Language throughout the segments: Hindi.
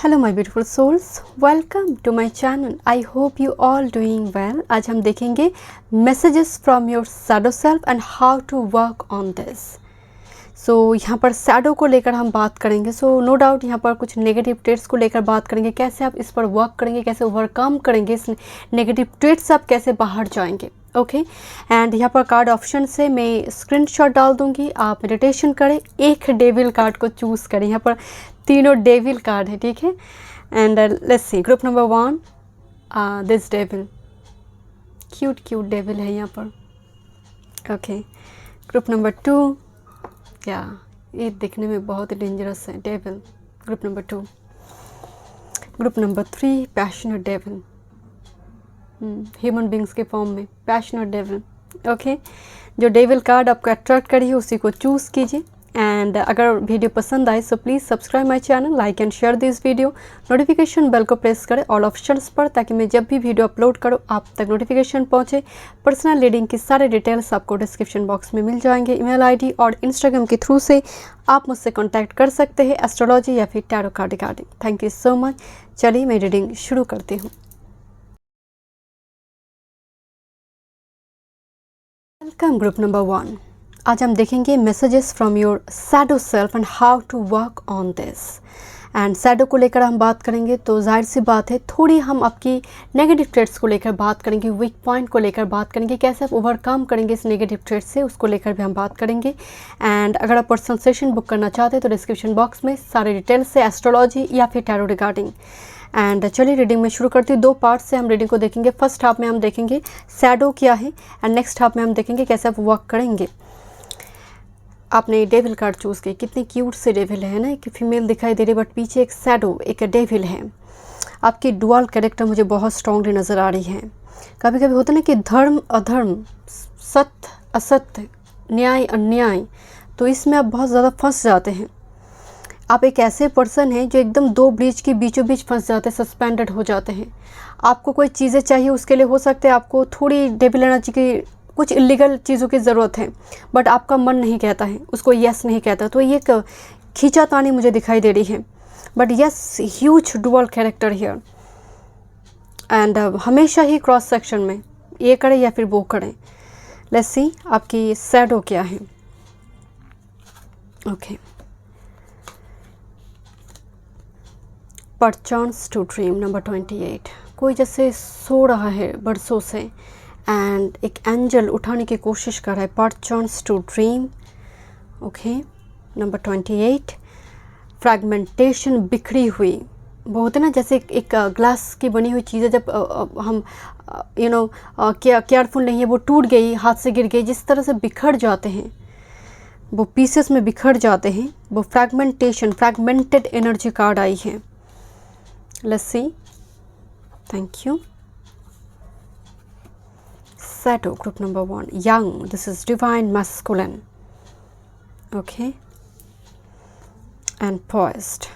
Hello my beautiful souls, welcome to my channel. I hope you all doing well. आज हम देखेंगे messages from your shadow self and how to work on this. So यहाँ पर शैडो को लेकर हम बात करेंगे। सो नो डाउट यहाँ पर कुछ नेगेटिव ट्रेट्स को लेकर बात करेंगे, कैसे आप इस पर वर्क करेंगे, कैसे ओवरकम करेंगे, इस नेगेटिव ट्रेट्स आप कैसे बाहर जाएंगे। ओके एंड यहाँ पर कार्ड ऑप्शन से मैं स्क्रीनशॉट डाल दूंगी, आप मेडिटेशन करें, एक डेविल कार्ड को चूज़ करें। यहाँ पर तीनों डेविल कार्ड है, ठीक है। And let's see group number 1, this devil, cute devil है यहाँ पर। ओके ग्रुप नंबर 2, या ये दिखने में बहुत ही डेंजरस है, devil. Group number 2, group number 3, passionate devil, human beings के फॉर्म में पैशनेट डेविल। ओके जो डेविल कार्ड आपको अट्रैक्ट करिए उसी को चूज़ कीजिए। एंड अगर वीडियो पसंद आए so please subscribe my channel, like and share this video. Notification bell को प्रेस करें ऑल ऑप्शंस पर, ताकि मैं जब भी वीडियो अपलोड करूँ आप तक नोटिफिकेशन पहुँचे। पर्सनल रीडिंग की सारे डिटेल्स आपको डिस्क्रिप्शन बॉक्स में मिल जाएंगे। ईमेल आईडी और इंस्टाग्राम के थ्रू से आप मुझसे कॉन्टैक्ट कर सकते हैं एस्ट्रोलॉजी या फिर tarot card regarding. Thank you so much. चलिए मैं रीडिंग शुरू करती हूँ। Welcome group number 1। आज हम देखेंगे messages from your shadow self and how to work on this. And shadow को लेकर हम बात करेंगे तो जाहिर सी बात है थोड़ी हम आपकी नेगेटिव ट्रेट्स को लेकर बात करेंगे, वीक पॉइंट को लेकर बात करेंगे, कैसे आप ओवरकम करेंगे इस नेगेटिव ट्रेट से, उसको लेकर भी हम बात करेंगे। एंड अगर आप पर्सनल सेशन बुक करना चाहते हैं तो डिस्क्रिप्शन बॉक्स में सारे डिटेल्स है एस्ट्रोलॉजी या फिर टैरो रिगार्डिंग। एंड चलिए रीडिंग में शुरू करती हूँ। 2 पार्ट से हम रीडिंग को देखेंगे। फर्स्ट हाफ में हम देखेंगे शैडो क्या है एंड नेक्स्ट हाफ में हम देखेंगे कैसे आप वर्क करेंगे। आपने डेविल कार्ड चूज़ की, कितनी क्यूट से डेविल है ना, एक फीमेल दिखाई दे रही बट पीछे एक शैडो, एक डेविल है। आपकी डुअल कैरेक्टर मुझे बहुत स्ट्रांगली नज़र आ रही है। कभी कभी होता है ना कि धर्म अधर्म, सत्य असत्य, न्याय अन्याय, तो इसमें आप बहुत ज़्यादा फंस जाते हैं। आप एक ऐसे पर्सन हैं जो एकदम 2 ब्रिज के बीचों बीच फंस जाते हैं, सस्पेंडेड हो जाते हैं। आपको कोई चीज़ें चाहिए, उसके लिए हो सकता है आपको थोड़ी डेविल एनर्जी की, कुछ इलीगल चीज़ों की ज़रूरत है, बट आपका मन नहीं कहता है, उसको यस नहीं कहता। तो ये एक खींचातानी मुझे दिखाई दे रही है, but yes huge dual character here. And हमेशा ही क्रॉस सेक्शन में ये करें या फिर वो करें। लेट्स सी आपकी शैडो क्या है। Okay perchance to dream number 28। कोई जैसे सो रहा है बरसों से एंड एक एंजल उठाने की कोशिश कर रहा है। Perchance to dream. Okay number 28। Fragmentation, बिखरी हुई, बहुत है ना, जैसे एक ग्लास की बनी हुई चीज़ें जब हम केयरफुल नहीं है, वो टूट गई, हाथ से गिर गई, जिस तरह से बिखर जाते हैं, वो पीसेस में बिखर जाते हैं, वो फ्रैगमेंटेशन, फ्रैगमेंटेड एनर्जी कार्ड आई है। Let's see. Thank you. Shadow group number 1, young. This is divine masculine. Okay. And poised.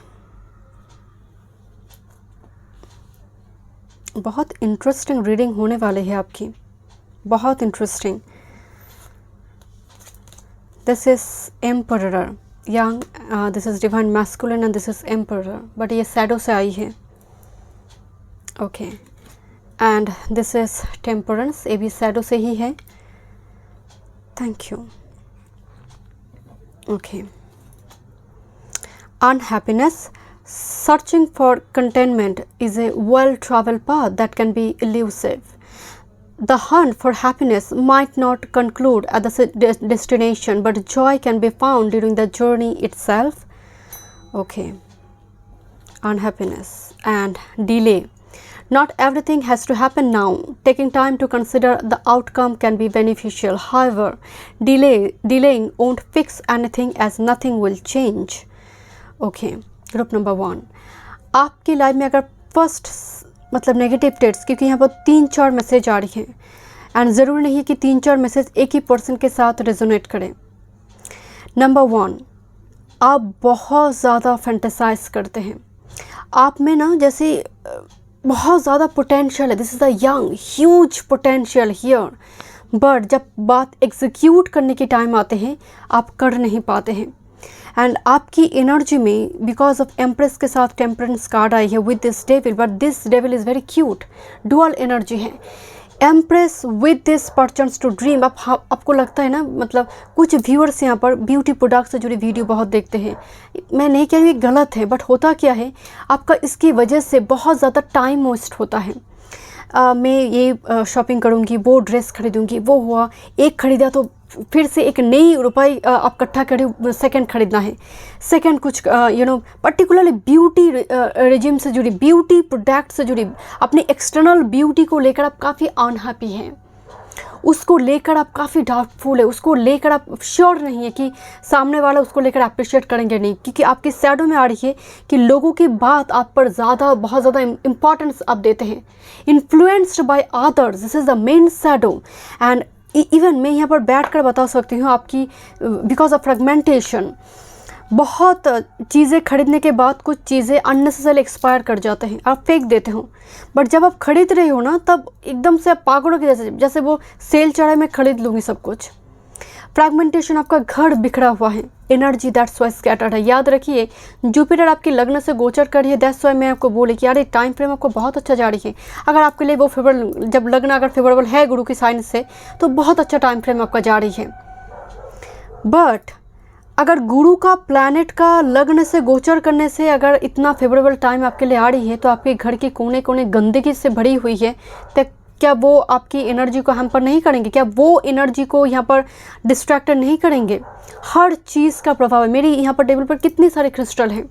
बहुत इंटरेस्टिंग रीडिंग होने वाले है आपकी, बहुत interesting. This is Emperor, young. This is divine masculine and this is Emperor. But ये shadow से आई है। Okay and this is temperance, ये भी शैडो से ही है। Thank you. Okay unhappiness, searching for containment is a well travel path that can be elusive. The hunt for happiness might not conclude at the destination, but joy can be found during the journey itself. Okay, unhappiness and delay. Not everything has to happen now. Taking time to consider the outcome can be beneficial. However, delaying won't fix anything as nothing will change. Okay, group number 1. आपकी लाइफ में अगर फर्स्ट मतलब नेगेटिव ट्रेट्स, क्योंकि यहाँ पर 3-4 मैसेज आ रही हैं एंड ज़रूरी नहीं है कि 3-4 मैसेज एक ही पर्सन के साथ रेजोनेट करें। नंबर 1, आप बहुत ज़्यादा फैंटेसाइज करते हैं। आप में ना जैसे बहुत ज़्यादा पोटेंशियल है, this is the young huge potential here, but जब बात एग्जीक्यूट करने के टाइम आते हैं आप कर नहीं पाते हैं। एंड आपकी एनर्जी में बिकॉज ऑफ एम्प्रेस के साथ टेम्परेंस कार्ड आई है with this devil, but this devil is very cute, dual energy है। Empress with this person's to dream. आपको लगता है ना, मतलब कुछ व्यूअर्स यहाँ पर ब्यूटी प्रोडक्ट से जुड़ी वीडियो बहुत देखते हैं। मैं नहीं कह रही गलत है, बट होता क्या है, आपका इसकी वजह से बहुत ज़्यादा टाइम वेस्ट होता है। मैं ये शॉपिंग करूँगी, वो ड्रेस खरीदूँगी, वो हुआ, एक खरीदा तो फिर से एक नई रुपये आप इकट्ठा करें, सेकंड खरीदना है, सेकंड कुछ पर्टिकुलरली ब्यूटी रेजिम से जुड़ी, ब्यूटी प्रोडक्ट से जुड़ी, अपनी एक्सटर्नल ब्यूटी को लेकर आप काफ़ी अनहैप्पी हैं, उसको लेकर आप काफ़ी डाउटफुल है, उसको लेकर आप श्योर नहीं है कि सामने वाला उसको लेकर अप्रिशिएट करेंगे नहीं, क्योंकि आपकी शैडो में आ रही है कि लोगों की बात आप पर बहुत ज़्यादा इंपॉर्टेंस आप देते हैं, influenced by others, this is the main shadow. And even मैं यहाँ पर बैठ कर बता सकती हूँ आपकी बिकॉज ऑफ फ्रेगमेंटेशन, बहुत चीज़ें खरीदने के बाद कुछ चीज़ें अननेसेसरी एक्सपायर कर जाते हैं, आप फेंक देते हो, बट जब आप खरीद रहे हो ना, तब एकदम से आप पागलों के जैसे वो सेल चढ़ा है, मैं खरीद लूँगी सब कुछ। फ्रैगमेंटेशन, आपका घर बिखरा हुआ है, एनर्जी दैट्स वाई स्कैटर्ड है। याद रखिए, जुपिटर आपकी लग्न से गोचर कर रही है, दैट्स वाई मैं आपको बोली कि यार टाइम फ्रेम आपको बहुत अच्छा जा रही है। अगर आपके लिए वो फेवरेबल, जब लग्न अगर फेवरेबल है गुरु की साइन से, तो बहुत अच्छा टाइम फ्रेम आपका जा रही है। बट अगर गुरु का प्लैनेट का लग्न से गोचर करने से अगर इतना फेवरेबल टाइम आपके लिए आ रही है, तो आपके घर के कोने कोने गंदगी से भरी हुई है, तो क्या वो आपकी एनर्जी को हैम्पर नहीं करेंगे? क्या वो एनर्जी को यहाँ पर डिस्ट्रैक्टेड नहीं करेंगे? हर चीज़ का प्रभाव है। मेरी यहाँ पर टेबल पर कितने सारे क्रिस्टल हैं,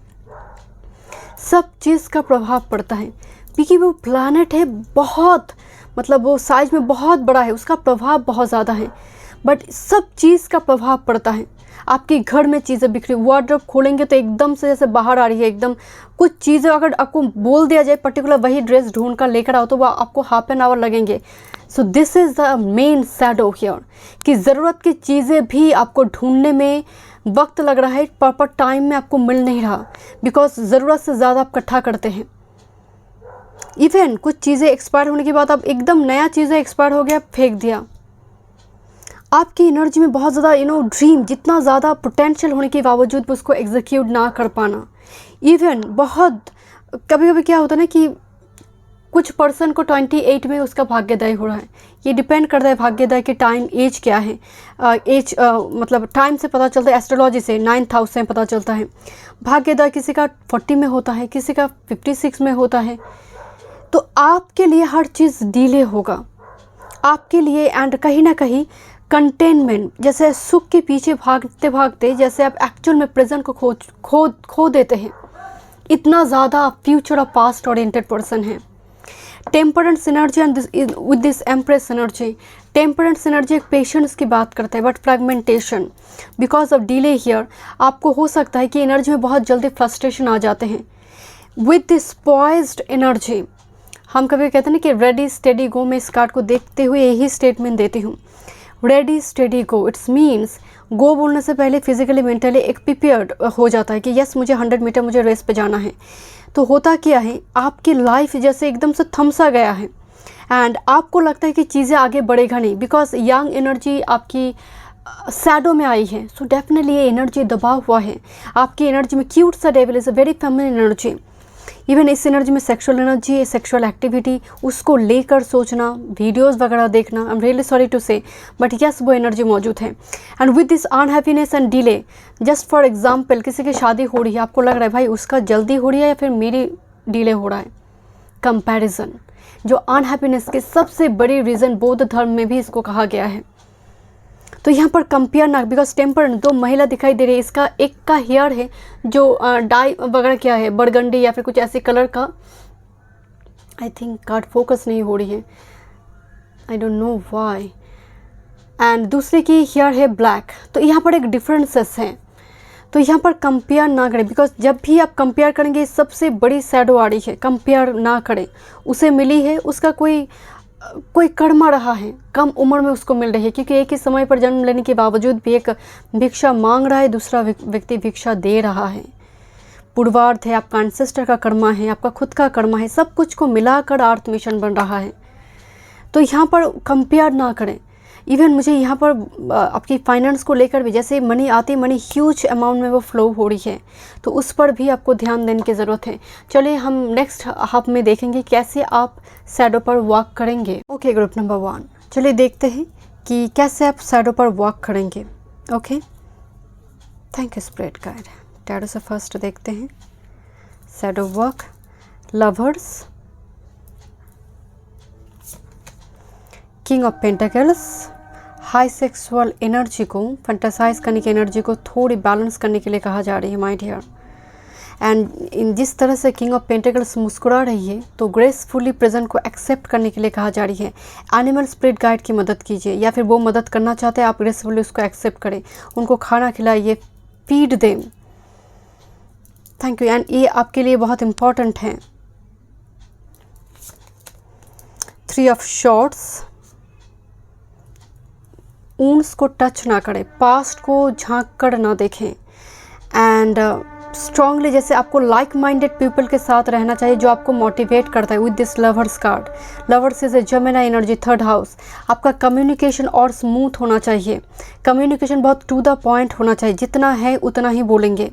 सब चीज़ का प्रभाव पड़ता है, क्योंकि वो प्लैनेट है बहुत, मतलब वो साइज में बहुत बड़ा है, उसका प्रभाव बहुत ज़्यादा है, बट सब चीज़ का प्रभाव पड़ता है। आपके घर में चीज़ें बिखरी, वार्डरोब खोलेंगे तो एकदम से जैसे बाहर आ रही है, एकदम कुछ चीज़ें अगर आपको बोल दिया जाए पर्टिकुलर वही ड्रेस ढूंढ कर लेकर आओ, तो वह आपको हाफ एन आवर लगेंगे। So this is the main shadow here, कि ज़रूरत की चीज़ें भी आपको ढूंढने में वक्त लग रहा है, प्रॉपर टाइम में आपको मिल नहीं रहा, बिकॉज ज़रूरत से ज़्यादा आप इकट्ठा करते हैं। इवन कुछ चीज़ें एक्सपायर होने के बाद आप एकदम नया चीज़ें एक्सपायर हो गया, फेंक दिया। आपकी एनर्जी में बहुत ज़्यादा ड्रीम, जितना ज़्यादा पोटेंशियल होने के बावजूद भी उसको एग्जीक्यूट ना कर पाना। इवन बहुत कभी कभी क्या होता है ना कि कुछ पर्सन को 28 में उसका भाग्योदय हो रहा है, ये डिपेंड करता है भाग्योदय के टाइम, एज क्या है। एज मतलब टाइम से पता चलता है, एस्ट्रोलॉजी से 9th हाउस से पता चलता है। भाग्योदय किसी का 40 में होता है, किसी का 56 में होता है। तो आपके लिए हर चीज़ डिले होगा आपके लिए, एंड कहीं ना कहीं कंटेनमेंट, जैसे सुख के पीछे भागते भागते जैसे आप एक्चुअल में प्रेजेंट को खो देते हैं, इतना ज़्यादा आप फ्यूचर और पास्ट ओरिएंटेड पर्सन हैं। Temperance energy and with this empress energy, temperance energy एक पेशेंस की बात करता है, but fragmentation because of delay here, आपको हो सकता है कि एनर्जी में बहुत जल्दी फ्रस्ट्रेशन आ जाते हैं। विद दिस पॉइज्ड एनर्जी, हम कभी कहते हैं ना कि रेडी स्टेडी गो, में इस कार्ड को देखते हुए यही स्टेटमेंट देती हूँ, ready steady go. It's means go बोलने से पहले फिजिकली मेंटली एक प्रिपेयर्ड हो जाता है कि यस मुझे 100 मीटर मुझे रेस पे जाना है। तो होता क्या है, आपकी लाइफ जैसे एकदम से थमसा गया है, एंड आपको लगता है कि चीज़ें आगे बढ़ेगा नहीं, बिकॉज यंग एनर्जी आपकी शैडो में आई है। सो डेफिनेटली ये एनर्जी दबा हुआ है आपकी एनर्जी में। क्यूट सा devil is a very feminine energy. Even इस एनर्जी में सेक्सुअल एनर्जी, सेक्सुअल एक्टिविटी, उसको लेकर सोचना, वीडियोस वगैरह देखना, I am really sorry to say, but yes वो एनर्जी मौजूद है। And with this unhappiness and delay, just for example किसी की शादी हो रही है, आपको लग रहा है भाई उसका जल्दी हो रही है या फिर मेरी डिले हो रहा है। कंपैरिजन जो अनहैप्पीनेस के सबसे बड़ी रीज़न बौद्ध धर्म में भी इसको कहा गया है। तो यहाँ पर कंपेयर ना, बिकॉज टेम्पर दो महिला दिखाई दे रही है, इसका एक का हेयर है जो डाई वगैरह क्या है, बरगंडी या फिर कुछ ऐसे कलर का, आई थिंक कार्ड फोकस नहीं हो रही है, I don't know why. And दूसरे की हेयर है ब्लैक। तो यहाँ पर एक डिफरेंसेस हैं, तो यहाँ पर कंपेयर ना करें, बिकॉज जब भी आप कंपेयर करेंगे सबसे बड़ी शैडो आ रही है, कंपेयर ना करें। उसे मिली है, उसका कोई कर्मा रहा है, कम उम्र में उसको मिल रही है, क्योंकि एक ही समय पर जन्म लेने के बावजूद भी एक भिक्षा मांग रहा है, दूसरा व्यक्ति भिक्षा दे रहा है। पूर्वार्ध है, आपका एंसेस्टर का कर्मा है, आपका खुद का कर्मा है, सब कुछ को मिलाकर आर्थ मिशन बन रहा है। तो यहाँ पर कंपेयर ना करें। इवन मुझे यहाँ पर आपकी फाइनेंस को लेकर भी, जैसे मनी आती, मनी ह्यूज अमाउंट में वो फ्लो हो रही है, तो उस पर भी आपको ध्यान देने की ज़रूरत है। चलिए हम नेक्स्ट हाफ में देखेंगे कैसे आप शैडो पर वॉक करेंगे। ओके ग्रुप नंबर 1, चलिए देखते हैं कि कैसे आप शैडो पर वॉक करेंगे। Okay, thank you spirit guide. Tarot से फर्स्ट देखते हैं shadow walk, lovers, king of pentacles. High sexual energy को, फैंटासाइज करने की एनर्जी को थोड़ी बैलेंस करने के लिए कहा जा रही है माय डियर। एंड इन जिस तरह से किंग ऑफ पेंटाकल्स मुस्कुरा रही है, तो ग्रेसफुली प्रेजेंट को एक्सेप्ट करने के लिए कहा जा रही है। एनिमल स्पिरिट गाइड की मदद कीजिए, या फिर वो मदद करना चाहते हैं, आप ग्रेसफुली उसको एक्सेप्ट करें, उनको खाना खिलाइए, फीड दें। Thank you. एंड ये आपके लिए बहुत इम्पॉर्टेंट है। 3 ऑफ शॉर्ट्स, ऊंस को टच ना करें, पास्ट को झांक कर ना देखें। एंड स्ट्रांगली, जैसे आपको लाइक माइंडेड पीपल के साथ रहना चाहिए जो आपको मोटिवेट करता है। With this lovers card, lovers is a Gemini energy, 3rd house. आपका कम्युनिकेशन और स्मूथ होना चाहिए, कम्युनिकेशन बहुत टू द पॉइंट होना चाहिए, जितना है उतना ही बोलेंगे।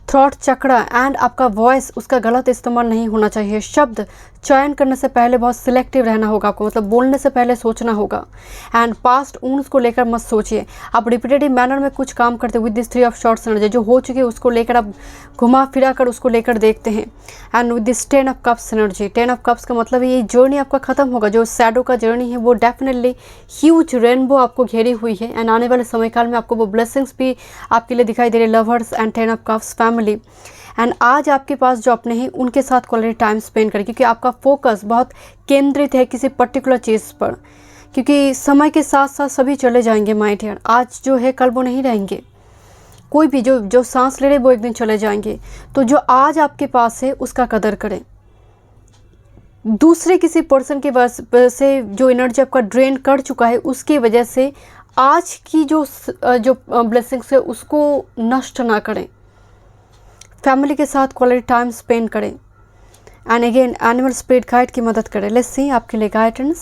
थ्रॉट चक्रा एंड आपका वॉइस, उसका गलत इस्तेमाल नहीं होना चाहिए। शब्द चयन करने से पहले बहुत सिलेक्टिव रहना होगा आपको, मतलब बोलने से पहले सोचना होगा। एंड पास्ट ऊंस को लेकर मत सोचिए, आप रिपीटेटिव मैनर में कुछ काम करते with this 3 of shorts energy, जो हो चुके उसको लेकर आप घुमा फिरा कर उसको लेकर देखते हैं। And with this 10 of cups energy, 10 of cups का मतलब ये जर्नी आपका खत्म होगा, जो शैडो का जर्नी है वो डेफिनेटली ह्यूज रेनबो आपको घेरी हुई है। एंड आने वाले समय काल में आपको वो ब्लेसिंग्स भी आपके लिए दिखाई दे रहे, lovers and 10 of cups family. And आज आपके पास जो अपने हैं उनके साथ क्वालिटी टाइम स्पेंड करें, क्योंकि आपका फोकस बहुत केंद्रित है किसी पर्टिकुलर चीज़ पर, क्योंकि समय के साथ साथ सभी चले जाएंगे माय डियर। आज जो है कल वो नहीं रहेंगे, कोई भी जो सांस ले रहे वो एक दिन चले जाएंगे। तो जो आज आपके पास है उसका कदर करें। दूसरे किसी पर्सन की वजह से जो एनर्जी आपका ड्रेन कर चुका है, उसकी वजह से आज की जो ब्लेसिंग्स है उसको नष्ट ना करें। फैमिली के साथ क्वालिटी टाइम स्पेंड करें। And again animal spirit guide की मदद करें। लेट्स सी आपके लिए guidance.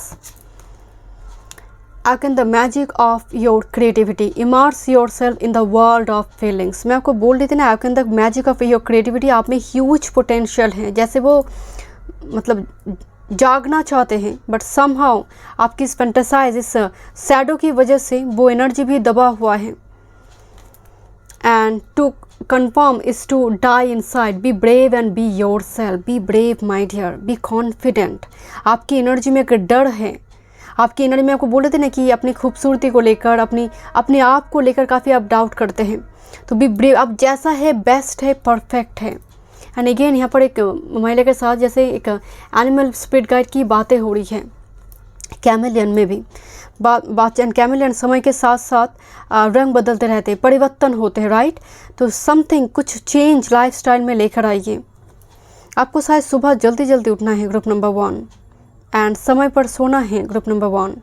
Again the magic of your creativity, immerse your self in the world of feelings. मैं आपको बोल रही थी ना, again the magic of your creativity, आप में ह्यूज पोटेंशियल है। जैसे वो मतलब जागना चाहते हैं, बट समहाउ आपकी इस फैंटासाइज, इस शैडो की वजह से वो एनर्जी भी दबा हुआ है। And to confirm is to die inside, be brave and be yourself, be brave my dear, be confident। आपकी एनर्जी में एक डर है, आपकी एनर्जी में आपको बोल रहे थे ना कि अपनी खूबसूरती को लेकर, अपने आप को लेकर काफ़ी आप डाउट करते हैं, तो बी ब्रेव, आप जैसा है बेस्ट है, परफेक्ट है। एंड अगेन यहाँ पर एक महिला के साथ जैसे एक एनिमल स्पिरिट गाइड की बातें हो रही है, कैमेलियन में भी बात एंड कैमेलियन समय के साथ साथ रंग बदलते रहते हैं, परिवर्तन होते हैं, राइट। तो समथिंग, कुछ चेंज लाइफस्टाइल में लेकर आइए। आपको शायद सुबह जल्दी जल्दी उठना है ग्रुप नंबर 1, एंड समय पर सोना है ग्रुप नंबर 1।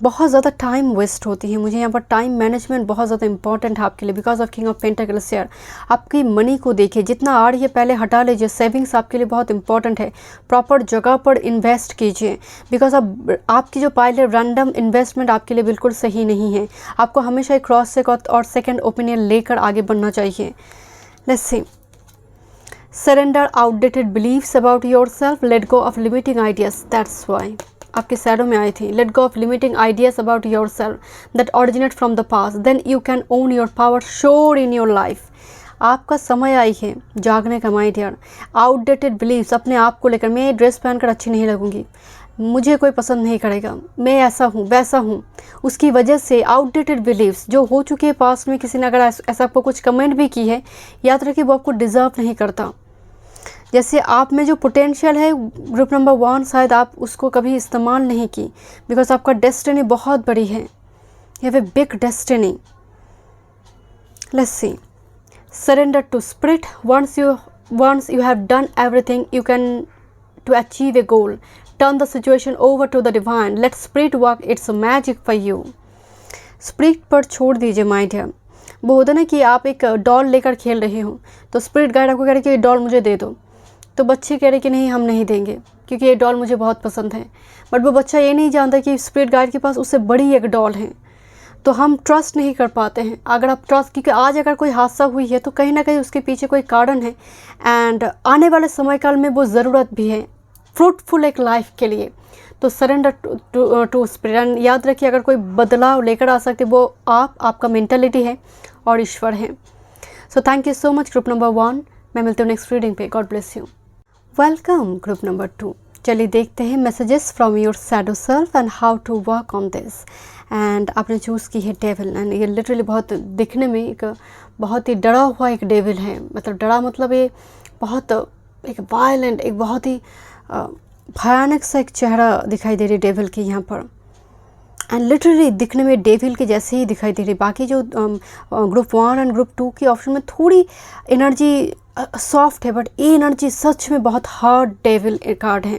बहुत ज़्यादा टाइम वेस्ट होती है, मुझे यहाँ पर टाइम मैनेजमेंट बहुत ज़्यादा इंपॉर्टेंट है आपके लिए, because of king of pentacles share. आपकी मनी को देखिए, जितना आ रही है पहले हटा लीजिए, सेविंग्स आपके लिए बहुत इंपॉर्टेंट है। प्रॉपर जगह पर इन्वेस्ट कीजिए, बिकॉज अब आपकी जो पाइल है रैंडम इन्वेस्टमेंट आपके लिए बिल्कुल सही नहीं है। आपको हमेशा एक क्रॉस चेक और सेकेंड ओपिनियन लेकर आगे बढ़ना चाहिए। Let's see, surrender outdated beliefs about yourself, let go of limiting ideas. That's why आपके शैडो में आई थी, let go of limiting ideas about yourself that originate from the past, then you can own your power sure in your life. आपका समय आई है जागने का माय डियर। आउटडेटेड बिलीव्स, अपने आप को लेकर, मैं ड्रेस पहनकर अच्छी नहीं लगूंगी, मुझे कोई पसंद नहीं करेगा, मैं ऐसा हूँ वैसा हूँ, उसकी वजह से आउटडेटेड बिलीव्स जो हो चुके हैं पास्ट में, किसी ने अगर ऐसा आपको कुछ कमेंट भी की है, याद रखिए वो आपको डिज़र्व नहीं करता। जैसे आप में जो पोटेंशियल है ग्रुप नंबर 1, शायद आप उसको कभी इस्तेमाल नहीं की, बिकॉज आपका डेस्टिनी बहुत बड़ी है, you have a big destiny. Let's see, surrender to spirit, once you have done everything you can to achieve a goal, turn the situation over to the divine, let spirit work its magic for you. Spirit पर छोड़ दीजिए माय डियर। वो होता ना कि आप एक डॉल लेकर खेल रहे हो, तो स्पिरिट गाइड आपको कह रहे कि डॉल मुझे दे दो, तो बच्चे कह रहे कि नहीं हम नहीं देंगे, क्योंकि ये डॉल मुझे बहुत पसंद है, बट वो बच्चा ये नहीं जानता कि स्पिरिट गाइड के पास उससे बड़ी एक डॉल है, तो हम ट्रस्ट नहीं कर पाते हैं। अगर आप ट्रस्ट, क्योंकि आज अगर कोई हादसा हुई है तो कहीं ना कहीं उसके पीछे कोई कारण है, एंड आने वाले समय काल में वो ज़रूरत भी है फ्रूटफुल एक लाइफ के लिए। तो सरेंडर टू स्पिरिट, एंड याद रखिए अगर कोई बदलाव लेकर आ सकते वो आपका मेंटालिटी है और ईश्वर है। So thank you so much group number 1। मैं मिलती हूँ नेक्स्ट रीडिंग पे। God bless you. Welcome group number 2। चलिए देखते हैं messages from your shadow self and how to work on this. And आपने चूज़ की है डेविल, एंड ये लिटरली बहुत दिखने में एक बहुत ही डरा हुआ एक डेविल है। मतलब डरा मतलब ये बहुत एक वायलेंट, एक बहुत ही भयानक सा एक चेहरा दिखाई दे रही है डेविल की यहाँ पर, एंड लिटरली दिखने में डेविल के जैसे ही दिखाई दे रही। बाकी जो ग्रुप 1 एंड ग्रुप 2 के ऑप्शन में थोड़ी एनर्जी सॉफ्ट है, बट ये एनर्जी सच में बहुत हार्ड डेविल कार्ड है।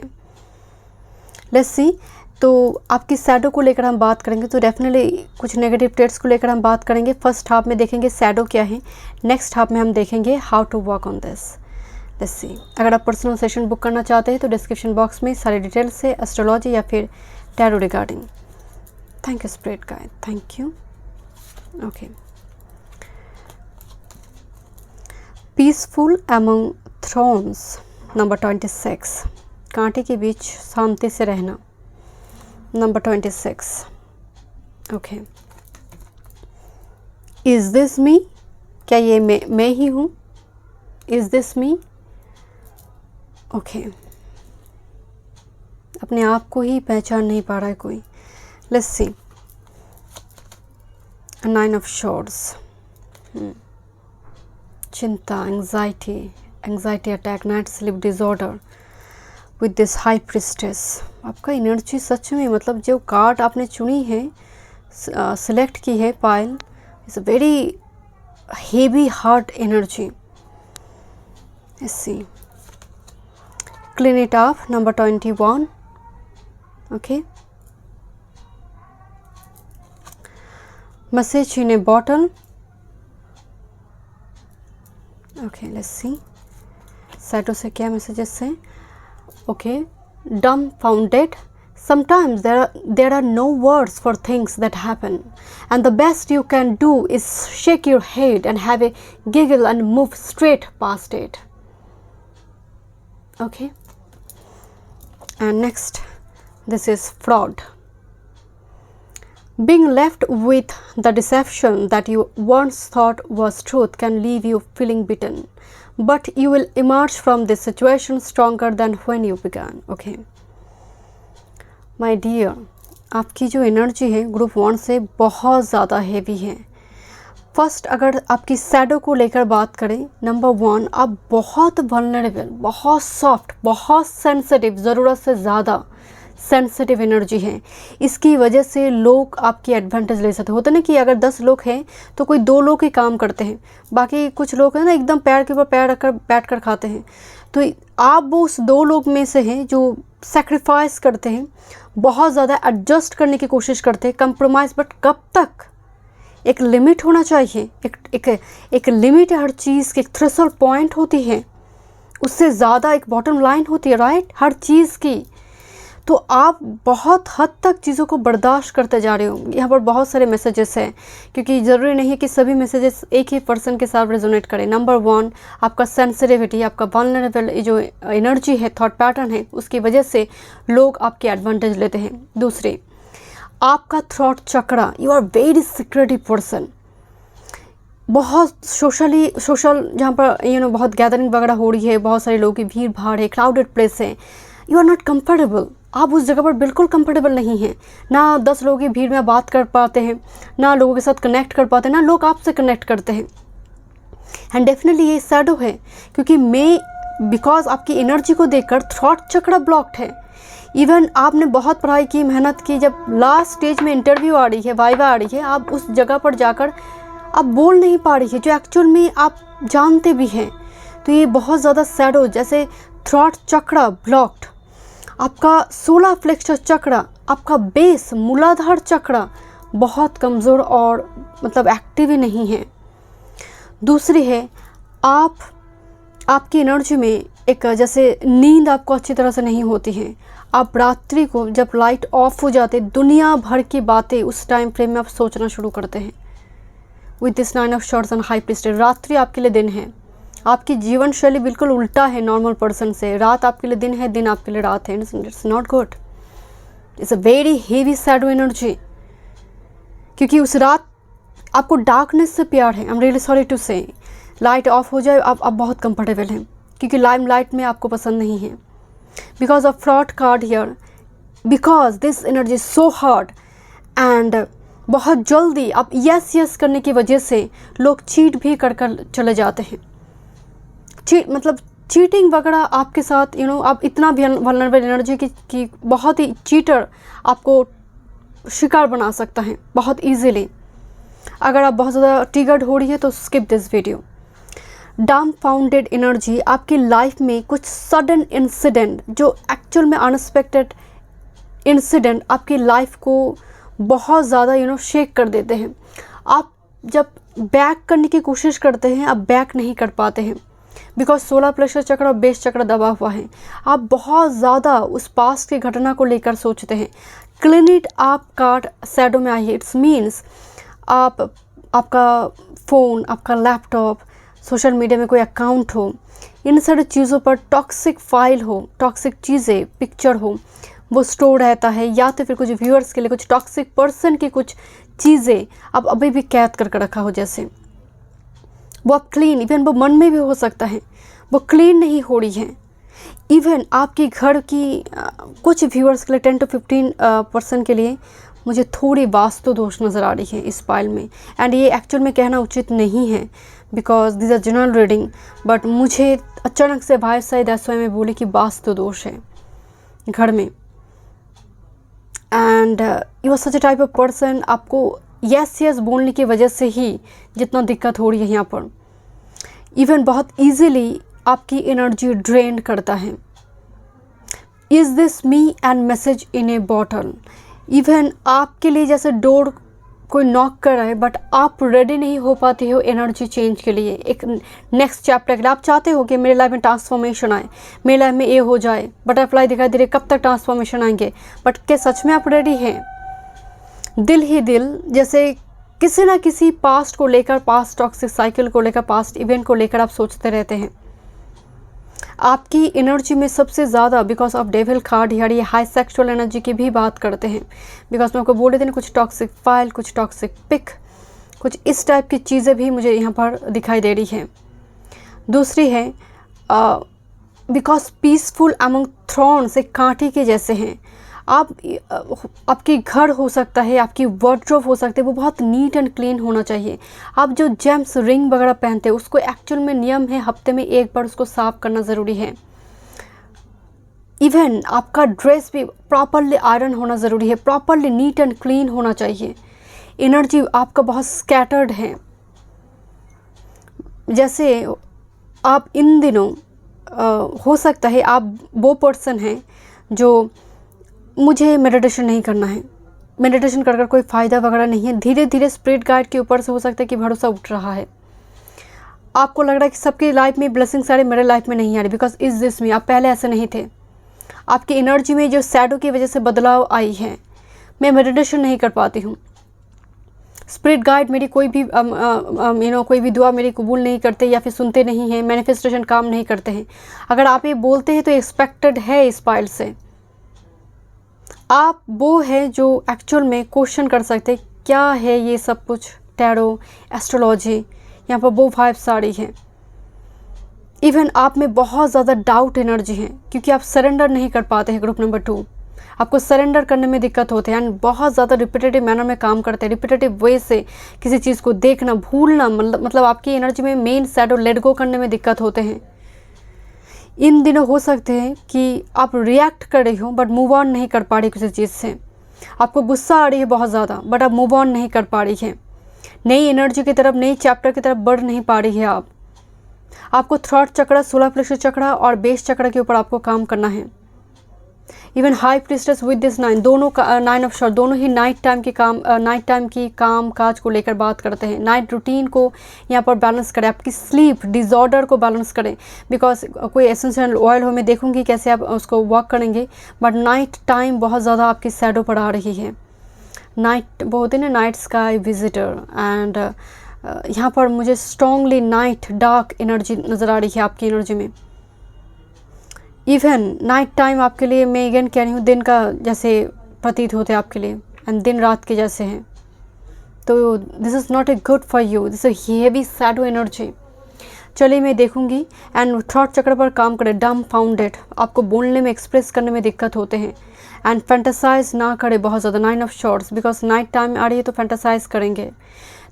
Let's see. तो आपकी शैडो को लेकर हम बात करेंगे, तो डेफिनेटली कुछ नेगेटिव ट्रेट्स को लेकर हम बात करेंगे। फर्स्ट हाफ में देखेंगे शैडो क्या है, नेक्स्ट हाफ में हम देखेंगे how to work on this. Let's see. अगर आप पर्सनल सेशन बुक करना चाहते हैं तो डिस्क्रिप्शन बॉक्स में सारे डिटेल्स है एस्ट्रोलॉजी या फिर tarot regarding. Thank you spirit guide, thank you. Okay. Peaceful among thrones number 26। कांटे के बीच शांति से रहना नंबर 26। ओके। इज दिस मी? क्या ये मैं ही हूँ? Is this me? ओके। अपने आप को ही पहचान नहीं पा रहा है कोई। Let's see. 9 ऑफ शॉर्ड्स। चिंता, anxiety attack, night sleep disorder with this high priestess. आपका एनर्जी सच में, मतलब जो कार्ड आपने चुनी है, सिलेक्ट की है Payal, is a very heavy heart energy. Let's see. Clean it off number 21। Okay. Message in a bottle. Okay, let's see shadow से क्या मैसेजेस हैं। Okay. Dumbfounded. Sometimes there are no words for things that happen, and the best you can do is shake your head and have a giggle and move straight past it. Okay. And next, this is fraud. Being left with the deception that you once thought was truth can leave you feeling beaten, but you will emerge from this situation stronger than when you began. Okay. My dear, आपकी जो एनर्जी है ग्रुप 1 से बहुत ज़्यादा हैवी है। फर्स्ट अगर आपकी शैडो को लेकर बात करें, नंबर 1, आप बहुत वल्नरेबल, बहुत सॉफ्ट, बहुत सेंसिटिव, ज़रूरत से ज़्यादा सेंसिटिव एनर्जी है। इसकी वजह से लोग आपकी एडवांटेज ले सकते होते ना, कि अगर 10 लोग हैं तो कोई 2 लोग ही काम करते हैं, बाकी कुछ लोग हैं ना एकदम पैर के ऊपर पैर रखकर बैठ कर खाते हैं। तो आप वो उस 2 लोग में से हैं जो सेक्रीफाइस करते हैं, बहुत ज़्यादा एडजस्ट करने की कोशिश करते हैं, कंप्रोमाइज़, बट कब तक? एक लिमिट होना चाहिए। एक लिमिट है हर चीज़ की, एक थ्रेशोल्ड पॉइंट होती है, उससे ज़्यादा एक बॉटम लाइन होती है, राइट, हर चीज़ की। तो आप बहुत हद तक चीज़ों को बर्दाश्त करते जा रहे हो। यहाँ पर बहुत सारे मैसेजेस हैं, क्योंकि ज़रूरी नहीं है कि सभी मैसेजेस एक ही पर्सन के साथ रेजोनेट करें। नंबर 1, आपका सेंसिटिविटी, आपका वल्नरेबल जो एनर्जी है, थॉट पैटर्न है, उसकी वजह से लोग आपके एडवांटेज लेते हैं। दूसरे, आपका throat chakra, you are very secretive person, बहुत सोशल जहाँ पर बहुत गैदरिंग वगैरह हो रही है, बहुत सारे लोगों की भीड़ भाड़ है, क्राउडेड प्लेस है, यू आर नॉट कंफर्टेबल। आप उस जगह पर बिल्कुल कंफर्टेबल नहीं हैं। ना 10 लोगों की भीड़ में बात कर पाते हैं, ना लोगों के साथ कनेक्ट कर पाते हैं, ना लोग आपसे कनेक्ट करते हैं। एंड डेफिनेटली ये शैडो है, क्योंकि बिकॉज आपकी एनर्जी को देखकर थ्रॉट चक्र ब्लॉक्ड है। इवन आपने बहुत पढ़ाई की, मेहनत की, जब लास्ट स्टेज में इंटरव्यू आ रही है, वाइवा आ रही है, आप उस जगह पर जाकर आप बोल नहीं पा रही है जो एक्चुअल में आप जानते भी हैं। तो ये बहुत ज़्यादा शैडो, जैसे थ्रॉट चक्र ब्लॉक्ड, आपका 16 फ्लेक्सर चक्र, आपका बेस मूलाधार चक्र बहुत कमज़ोर और मतलब एक्टिव ही नहीं है। दूसरी है, आपकी एनर्जी में एक जैसे नींद आपको अच्छी तरह से नहीं होती है, आप रात्रि को जब लाइट ऑफ हो जाते दुनिया भर की बातें उस टाइम फ्रेम में आप सोचना शुरू करते हैं। With this 9 of swords and high priestess, रात्रि आपके लिए दिन है। आपकी जीवन शैली बिल्कुल उल्टा है नॉर्मल पर्सन से। रात आपके लिए दिन है, दिन आपके लिए रात है। It's not good, it's a very heavy shadow energy, क्योंकि उस रात आपको डार्कनेस से प्यार है। I am really sorry to say, light off हो जाए आप बहुत कंफर्टेबल हैं, क्योंकि लाइम लाइट में आपको पसंद नहीं है। Because of fraud card here, because this energy so hard and बहुत जल्दी आप यस करने की वजह से लोग चीट भी कर चले जाते हैं। मतलब चीटिंग वगैरह आपके साथ आप इतना वल्नरेबल एनर्जी की बहुत ही चीटर आपको शिकार बना सकता है बहुत इजीली। अगर आप बहुत ज़्यादा ट्रिगर्ड हो रही है तो स्किप दिस वीडियो। डम्बफाउंडेड एनर्जी, आपकी लाइफ में कुछ सडन इंसिडेंट जो एक्चुअल में अनएक्सपेक्टेड इंसिडेंट आपकी लाइफ को बहुत ज़्यादा शेक कर देते हैं। आप जब बैक करने की कोशिश करते हैं आप बैक नहीं कर पाते हैं, बिकॉज 16 प्लेशर चक्र और बेस चक्र दबा हुआ है। आप बहुत ज़्यादा उस पास्ट की घटना को लेकर सोचते हैं। क्लिनिट आप कार्ड सैडो में आई है। इट्स मीन्स आपका फ़ोन, आपका लैपटॉप, सोशल मीडिया में कोई अकाउंट हो, इन सारी चीज़ों पर टॉक्सिक फाइल हो, टॉक्सिक चीज़ें, पिक्चर हो, वो स्टोर रहता है। या तो फिर कुछ व्यूअर्स के लिए कुछ टॉक्सिक पर्सन की कुछ चीज़ें आप अभी भी कैद करके रखा हो, जैसे वो आप क्लीन, इवन वो मन में भी हो सकता है, वो क्लीन नहीं हो रही है। इवन आपके घर की कुछ व्यूअर्स के लिए 10 to 15% के लिए मुझे थोड़ी वास्तु दोष नज़र आ रही है इस फाइल में। एंड ये एक्चुअल में कहना उचित नहीं है, because this are general reading, but मुझे अचानक से भाई साहब ऐसा में बोले कि वास्तु दोष है घर में। And you are such a type of person, आपको यस बोलने की वजह से ही जितना दिक्कत हो रही है यहाँ पर, इवन बहुत इजीली आपकी एनर्जी ड्रेन करता है। Is this me and message in a bottle, even आपके लिए जैसे डोर कोई नॉक कर रहा है, बट आप रेडी नहीं हो पाते हो एनर्जी चेंज के लिए, एक नेक्स्ट चैप्टर के लिए। आप चाहते हो कि मेरे लाइफ में ट्रांसफॉर्मेशन आए, मेरे लाइफ में ये हो जाए, बटरफ्लाई दिखाई दे रही, कब तक ट्रांसफॉर्मेशन आएंगे, बट क्या सच में आप रेडी हैं? दिल ही दिल जैसे किसी ना किसी पास्ट को लेकर, पास्ट टॉक्सिक साइकिल को लेकर, पास्ट इवेंट को लेकर आप सोचते रहते हैं। आपकी एनर्जी में सबसे ज़्यादा, बिकॉज ऑफ डेविल कार्ड यार, ये हाई सेक्सुअल एनर्जी की भी बात करते हैं। बिकॉज मैं आपको बोल रही थी ना, कुछ टॉक्सिक फाइल, कुछ टॉक्सिक पिक, कुछ इस टाइप की चीज़ें भी मुझे यहाँ पर दिखाई दे रही हैं। दूसरी है बिकॉज पीसफुल अमंग थ्रॉन्स, एक कांटे के जैसे हैं आप। आपकी घर हो सकता है, आपकी वार्डरोब हो सकती है, वो बहुत नीट एंड क्लीन होना चाहिए। आप जो जेम्स रिंग वगैरह पहनते हैं उसको एक्चुअल में नियम है हफ्ते में एक बार उसको साफ करना ज़रूरी है। इवन आपका ड्रेस भी प्रॉपरली आयरन होना ज़रूरी है, प्रॉपरली नीट एंड क्लीन होना चाहिए। एनर्जी आपका बहुत स्कैटर्ड है। जैसे आप इन दिनों हो सकता है आप वो पर्सन हैं जो मुझे मेडिटेशन नहीं करना है, मेडिटेशन कर कोई फ़ायदा वगैरह नहीं है। धीरे धीरे स्पिरिट गाइड के ऊपर से हो सकता है कि भरोसा उठ रहा है। आपको लग रहा है कि सबकी लाइफ में ब्लेसिंग्स आ रही, मेरे लाइफ में नहीं आ रही, बिकॉज इज दिस मी। आप पहले ऐसे नहीं थे। आपकी एनर्जी में जो सैडो की वजह से बदलाव आई है। मैं मेडिटेशन नहीं कर पाती हूँ, स्पिरिट गाइड मेरी कोई भी कोई भी दुआ मेरी कबूल नहीं करते या फिर सुनते नहीं हैं, मैनिफेस्टेशन काम नहीं करते हैं। अगर आप ये बोलते हैं तो एक्सपेक्टेड है इस फाइल से। आप वो है जो एक्चुअल में क्वेश्चन कर सकते क्या है ये सब कुछ, टैरो, एस्ट्रोलॉजी, यहाँ पर वो वाइब्स आ रही हैं। इवन आप में बहुत ज़्यादा डाउट एनर्जी है, क्योंकि आप सरेंडर नहीं कर पाते हैं। ग्रुप नंबर 2, आपको सरेंडर करने में दिक्कत होते हैं एंड बहुत ज़्यादा रिपीटेटिव मैनर में काम करते हैं, रिपीटेटिव वे से किसी चीज़ को देखना, भूलना, मतलब आपकी एनर्जी में मेन शैडो लेट गो करने में दिक्कत होते हैं। इन दिनों हो सकते हैं कि आप रिएक्ट कर रही हो बट मूव ऑन नहीं कर पा रही किसी चीज़ से। आपको गुस्सा आ रही है बहुत ज़्यादा, बट आप मूव ऑन नहीं कर पा रही है। नई एनर्जी की तरफ, नई चैप्टर की तरफ बढ़ नहीं पा रही है आप। आपको थ्रॉट चक्र, 16 प्लेशर चक्र और बेस चक्र के ऊपर आपको काम करना है। Even high priestess with this 9, दोनों का 9 ऑफ शॉर्ट, दोनों ही नाइट टाइम की काम काज को लेकर बात करते हैं। नाइट रूटीन को यहाँ पर बैलेंस करें, आपकी स्लीप डिसऑर्डर को बैलेंस करें। बिकॉज कोई एसेंशियल ऑयल हो, मैं देखूंगी कैसे आप उसको वर्क करेंगे, बट नाइट टाइम बहुत ज़्यादा आपकी शैडो पर आ रही है। नाइट वो होते हैं ना, नाइट स्काई विजिटर, एंड यहाँ पर मुझे स्ट्रॉन्गली नाइट डार्क एनर्जी नज़र आ रही है आपकी एनर्जी में। इवन नाइट टाइम आपके लिए, मैं अगेन कह रही हूँ, दिन का जैसे प्रतीत होते हैं आपके लिए, एंड दिन रात के जैसे हैं। तो this is not a good for you, this is heavy shadow energy. चलिए मैं देखूंगी। एंड थॉट चक्र पर काम करें, डम फाउंडेड, आपको बोलने में एक्सप्रेस करने में दिक्कत होते हैं। एंड फैंटासाइज ना करें बहुत ज़्यादा, 9 of swords, because night time आ रही है तो फैंटासाइज करेंगे।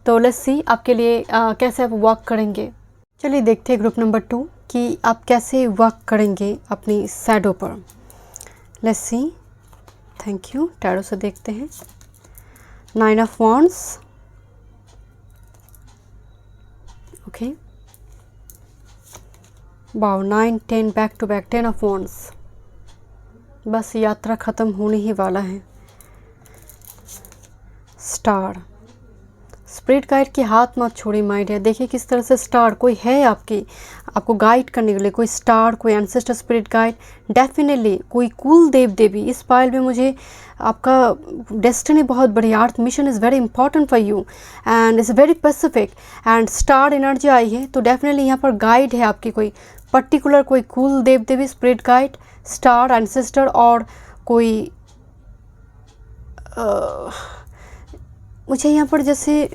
तो लेट्स सी आपके लिए कैसे आप वर्क करेंगे। चलिए देखते हैं ग्रुप नंबर 2 कि आप कैसे वर्क करेंगे अपनी शैडो पर। Let's see, thank you. Tarot से देखते हैं। 9 of wands, okay, wow, 9 10 back to back, 10 of wands. बस यात्रा ख़त्म होने ही वाला है। स्टार, स्पिरिट गाइड के हाथ मत छोड़िए माय डियर। देखिए किस तरह से स्टार कोई है आपको गाइड करने के लिए, कोई स्टार, कोई एंसेस्टर स्पिरिट गाइड, डेफिनेटली कोई कुल देव देवी। इस पाइल में मुझे आपका डेस्टिनी बहुत बड़ी, earth mission is very important for you and is very specific, and star energy आई है तो डेफिनेटली यहाँ पर गाइड है आपकी, कोई पर्टिकुलर कोई कुल देव देवी, स्पिरिट गाइड, स्टार, एंसेस्टर, और कोई मुझे यहाँ पर जैसे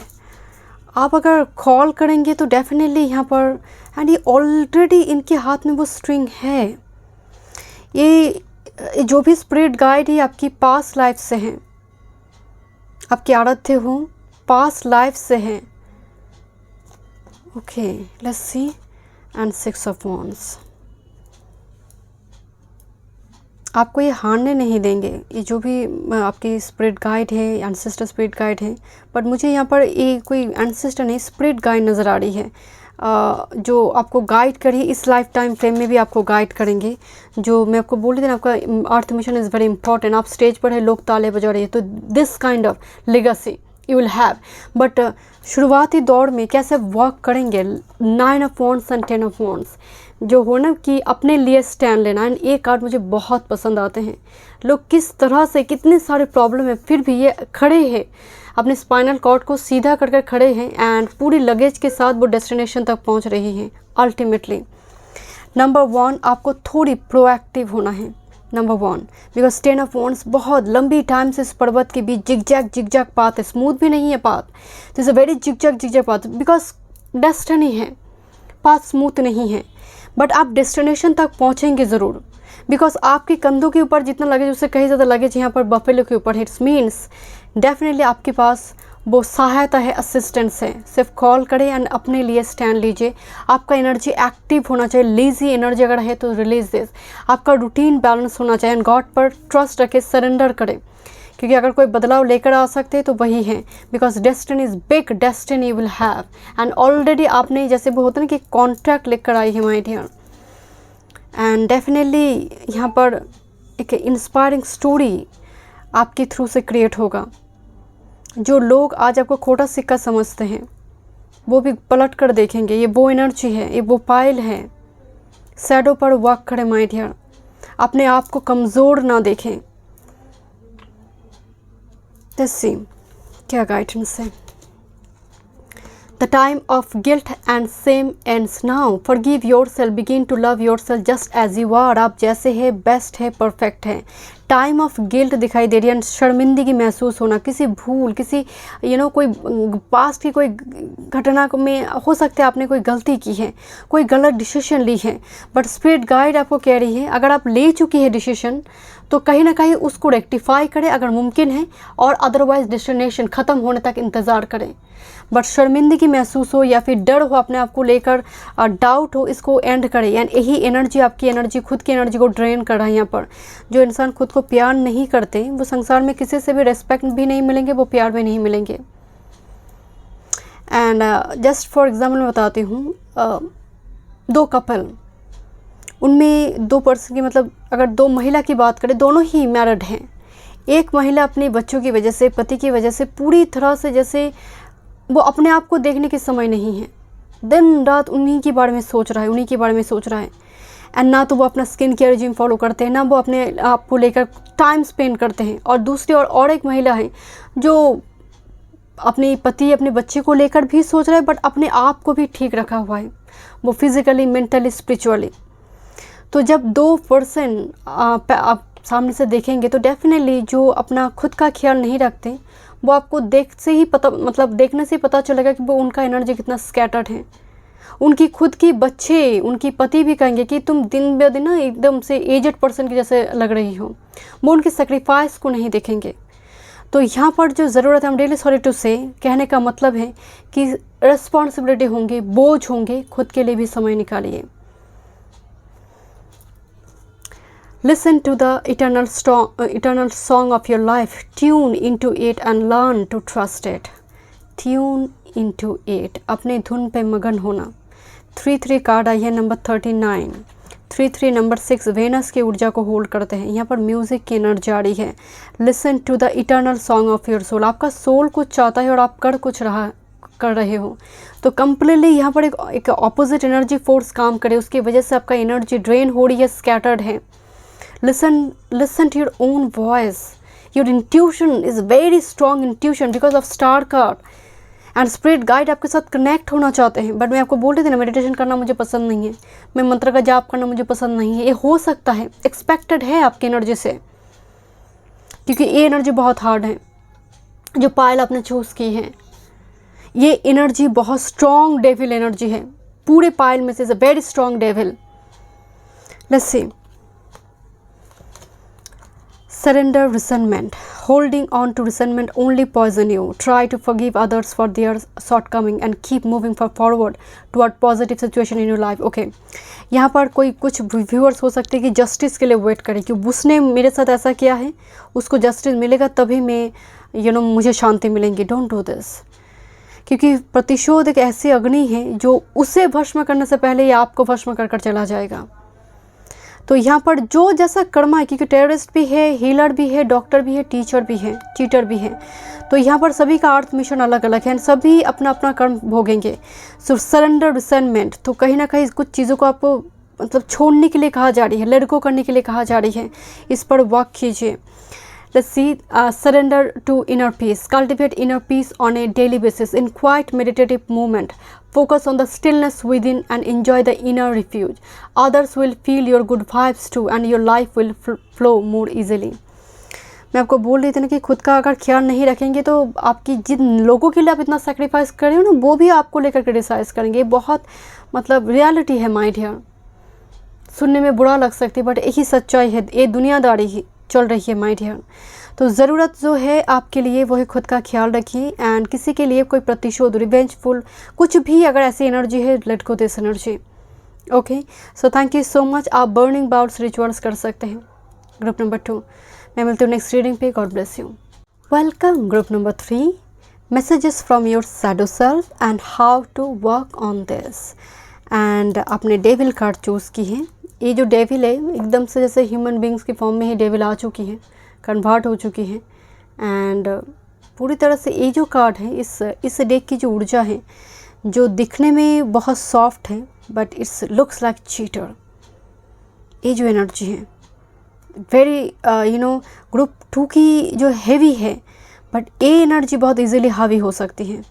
आप अगर कॉल करेंगे तो डेफिनेटली यहाँ पर, एंड ये ऑलरेडी इनके हाथ में वो स्ट्रिंग है। ये जो भी स्पिरिट गाइड है आपकी पास्ट लाइफ से हैं, आपके आराध्य हो पास्ट लाइफ से हैं। Okay, let's C, and 6 of wands. आपको ये हारने नहीं देंगे, ये जो भी आपकी स्पिरिट गाइड है, एंसेस्टर स्पिरिट गाइड है, बट मुझे यहाँ पर ये कोई एंसेस्टर नहीं, स्पिरिट गाइड नज़र आ रही है, जो आपको गाइड करें इस लाइफ टाइम फ्रेम में भी आपको गाइड करेंगे। जो मैं आपको बोल रही थी ना, आपका earth mission is very important. आप स्टेज पर है, लोग ताले बजा रहे हैं, तो this kind of legacy you will have. But शुरुआती दौर में कैसे वर्क करेंगे, 9 of wands and 10 of wands, जो हो ना कि अपने लिए स्टैंड लेना। एंड ये कार्ड मुझे बहुत पसंद आते हैं। लोग किस तरह से, कितने सारे प्रॉब्लम है फिर भी ये खड़े हैं, अपने स्पाइनल कॉर्ड को सीधा कर खड़े हैं, एंड पूरी लगेज के साथ वो डेस्टिनेशन तक पहुंच रही हैं अल्टीमेटली। नंबर 1, आपको थोड़ी प्रोएक्टिव होना है। नंबर 1, बिकॉज 10 ऑफ वॉन्ड्स बहुत लंबी टाइम से इस पर्वत के बीच जिगजैग पाथ है, स्मूथ भी नहीं है path, this a very zigzag path, because destiny है, पाथ स्मूथ नहीं है, बट आप डेस्टिनेशन तक पहुंचेंगे ज़रूर। बिकॉज आपके कंधों के ऊपर जितना लगेज, उससे कहीं ज़्यादा लगेज यहाँ पर बफेलो के ऊपर है। इट्स मीन्स डेफिनेटली आपके पास वो सहायता है, असिस्टेंस है। सिर्फ कॉल करें एंड अपने लिए स्टैंड लीजिए। आपका एनर्जी एक्टिव होना चाहिए, लेजी एनर्जी अगर है तो रिलीज दिस। आपका रूटीन बैलेंस होना चाहिए, एंड गॉड पर ट्रस्ट रखें, सरेंडर करें, क्योंकि अगर कोई बदलाव लेकर आ सकते हैं तो वही है। Because destiny is big, destiny you will have, and already आपने जैसे वो होता है ना कि कॉन्ट्रैक्ट लेकर आई है माय डियर। एंड डेफिनेटली यहाँ पर एक इंस्पायरिंग स्टोरी आपके थ्रू से क्रिएट होगा। जो लोग आज आपको खोटा सिक्का समझते हैं वो भी पलट कर देखेंगे। ये वो एनर्जी है, ये वो पाइल है। शैडो पर वर्क करें माय डियर, अपने आप को कमज़ोर ना देखें। लेट्स सी क्या गाइडेंस है। The time of guilt and shame ends now. Forgive yourself, begin to love yourself just as you are. आप जैसे है, बेस्ट है, परफेक्ट है। टाइम ऑफ गिल्ट दिखाई दे रही है, शर्मिंदगी महसूस होना, किसी भूल, किसी कोई पास्ट की कोई घटना में हो सकता है आपने कोई गलती की है, कोई गलत डिसीजन ली है, बट स्पिरिट गाइड आपको कह रही है अगर आप ले चुकी है डिसीजन तो कहीं ना कहीं उसको रेक्टिफाई करें अगर मुमकिन है, और अदरवाइज डेस्टिनेशन ख़त्म होने तक इंतज़ार करें। बट शर्मिंदगी महसूस हो या फिर डर हो अपने आप को लेकर, डाउट हो, इसको एंड करें। यानी यही एनर्जी आपकी एनर्जी, खुद की एनर्जी को ड्रेन कर रहा है। यहाँ पर जो इंसान खुद को प्यार नहीं करते वो संसार में किसी से भी रेस्पेक्ट भी नहीं मिलेंगे, वो प्यार भी नहीं मिलेंगे। एंड जस्ट फॉर एग्जाम्पल मैं बताती हूँ, 2 कपल उनमें 2 पर्सन की, मतलब अगर 2 महिला की बात करें, दोनों ही मैरिड हैं। एक महिला अपने बच्चों की वजह से, पति की वजह से पूरी तरह से जैसे वो अपने आप को देखने के समय नहीं है, दिन रात उन्हीं के बारे में सोच रहा है, उन्हीं के बारे में सोच रहा है। एंड ना तो वो अपना स्किन केयर रिजीम फॉलो करते हैं, ना वो अपने आप को लेकर टाइम स्पेंड करते हैं। और दूसरी और एक महिला है जो अपने पति, अपने बच्चे को लेकर भी सोच रहा है, बट अपने आप को भी ठीक रखा हुआ है, वो फिज़िकली, मेंटली, स्पिरिचुअली। तो जब 2 पर्सन आप सामने से देखेंगे तो डेफिनेटली जो अपना खुद का ख्याल नहीं रखते, वो आपको देखने से पता चलेगा कि वो उनका एनर्जी कितना स्कैटर्ड है। उनकी खुद की बच्चे, उनकी पति भी कहेंगे कि तुम दिन ब दिन ना एकदम से एजेड पर्सन की जैसे लग रही हो। वो उनके सेक्रीफाइस को नहीं देखेंगे। तो यहाँ पर जो ज़रूरत है, हम रियली सॉरी टू से, कहने का मतलब है कि रिस्पॉन्सिबिलिटी होंगे, बोझ होंगे, खुद के लिए भी समय निकालिए। Listen to the eternal song of your life. Tune into it and learn to trust it. Tune into it. अपने धुन पे मगन होना। 3-3 कार्ड आई है, नंबर 39। 3-3 नंबर 6 वेनस की ऊर्जा को होल्ड करते हैं। यहाँ पर म्यूजिक की एनर्जी आ रही है। Listen to the eternal song of your soul. आपका सोल कुछ चाहता है और आप कर रहे हो, तो कंप्लीटली यहाँ पर एक ऑपोजिट एनर्जी फोर्स काम करे, उसकी वजह से आपका एनर्जी ड्रेन हो रही है, स्कैटर्ड है। Listen to your own voice. Your intuition is very strong intuition because of star card. And spirit guide आपके साथ कनेक्ट होना चाहते हैं। बट मैं आपको बोल रही थी ना, मेडिटेशन करना मुझे पसंद नहीं है, मैं मंत्र का जाप करना मुझे पसंद नहीं है। ये हो सकता है, एक्सपेक्टेड है आपकी एनर्जी से, क्योंकि ये एनर्जी बहुत हार्ड है जो पायल आपने चूज़ की है। ये एनर्जी बहुत स्ट्रॉन्ग डेविल एनर्जी है, पूरे पायल में से is a very strong devil. Let's see. Surrender resentment. Holding on to resentment only poison you. Try to forgive others for their shortcoming and keep moving forward toward positive situation in your life. Okay. यहाँ पर कुछ व्यूअर्स हो सकते हैं कि जस्टिस के लिए वेट करें कि उसने मेरे साथ ऐसा किया है, उसको जस्टिस मिलेगा तभी मैं मुझे शांति मिलेंगी। डोंट डू दिस, क्योंकि प्रतिशोध एक ऐसी अग्नि है जो उसे भस्म करने से पहले ये आपको भस्म कर चला जाएगा। तो यहाँ पर जो जैसा कर्मा है, क्योंकि टेररिस्ट भी है, हीलर भी है, डॉक्टर भी है, टीचर भी है, चीटर भी है, तो यहाँ पर सभी का अर्थ मिशन अलग अलग है, सभी अपना अपना कर्म भोगेंगे। सो सरेंडर रिसेंटमेंट, तो कहीं ना कहीं कुछ चीज़ों को आपको छोड़ने के लिए कहा जा रही है, लेट गो करने के लिए कहा जा रही है, इस पर वर्क कीजिए। Let's see, surrender to inner peace. Cultivate inner peace on a daily basis in quiet meditative movement. Focus on the stillness within and enjoy the inner refuge. Others will feel your good vibes too and your life will flow more easily. मैं आपको बोल रही थी ना कि खुद का अगर ख्याल नहीं रखेंगे तो आपकी जिन लोगों के लिए आप इतना सेक्रीफाइस कर रहे हो ना, वो भी आपको लेकर क्रिटिसाइज करेंगे। बहुत रियलिटी है माय डियर, सुनने में बुरा लग सकती है बट यही सच्चाई है, ये दुनियादारी ही चल रही है माय डियर। तो ज़रूरत जो है आपके लिए वो है खुद का ख्याल रखिए। एंड किसी के लिए कोई प्रतिशोध, रिवेंजफुल कुछ भी अगर ऐसी एनर्जी है, let go this energy. Okay, so thank you so much. आप बर्निंग बाउट्स रिचुअल्स कर सकते हैं। ग्रुप नंबर 2, मैं मिलती हूँ नेक्स्ट रीडिंग पे। God bless you. Welcome group number 3, messages from your shadow self and how to work on this. And आपने डेविल कार्ड चूज़ की है। ये जो डेविल है एकदम से जैसे ह्यूमन बींग्स की फॉर्म में ही डेविल आ चुकी है, कन्वर्ट हो चुकी है। एंड पूरी तरह से ये जो कार्ड है, इस डेक की जो ऊर्जा है, जो दिखने में बहुत सॉफ्ट है but it's looks like cheater. ये जो एनर्जी है वेरी ग्रुप 2 की जो हैवी है, बट ये एनर्जी बहुत इजीली हावी हो सकती है।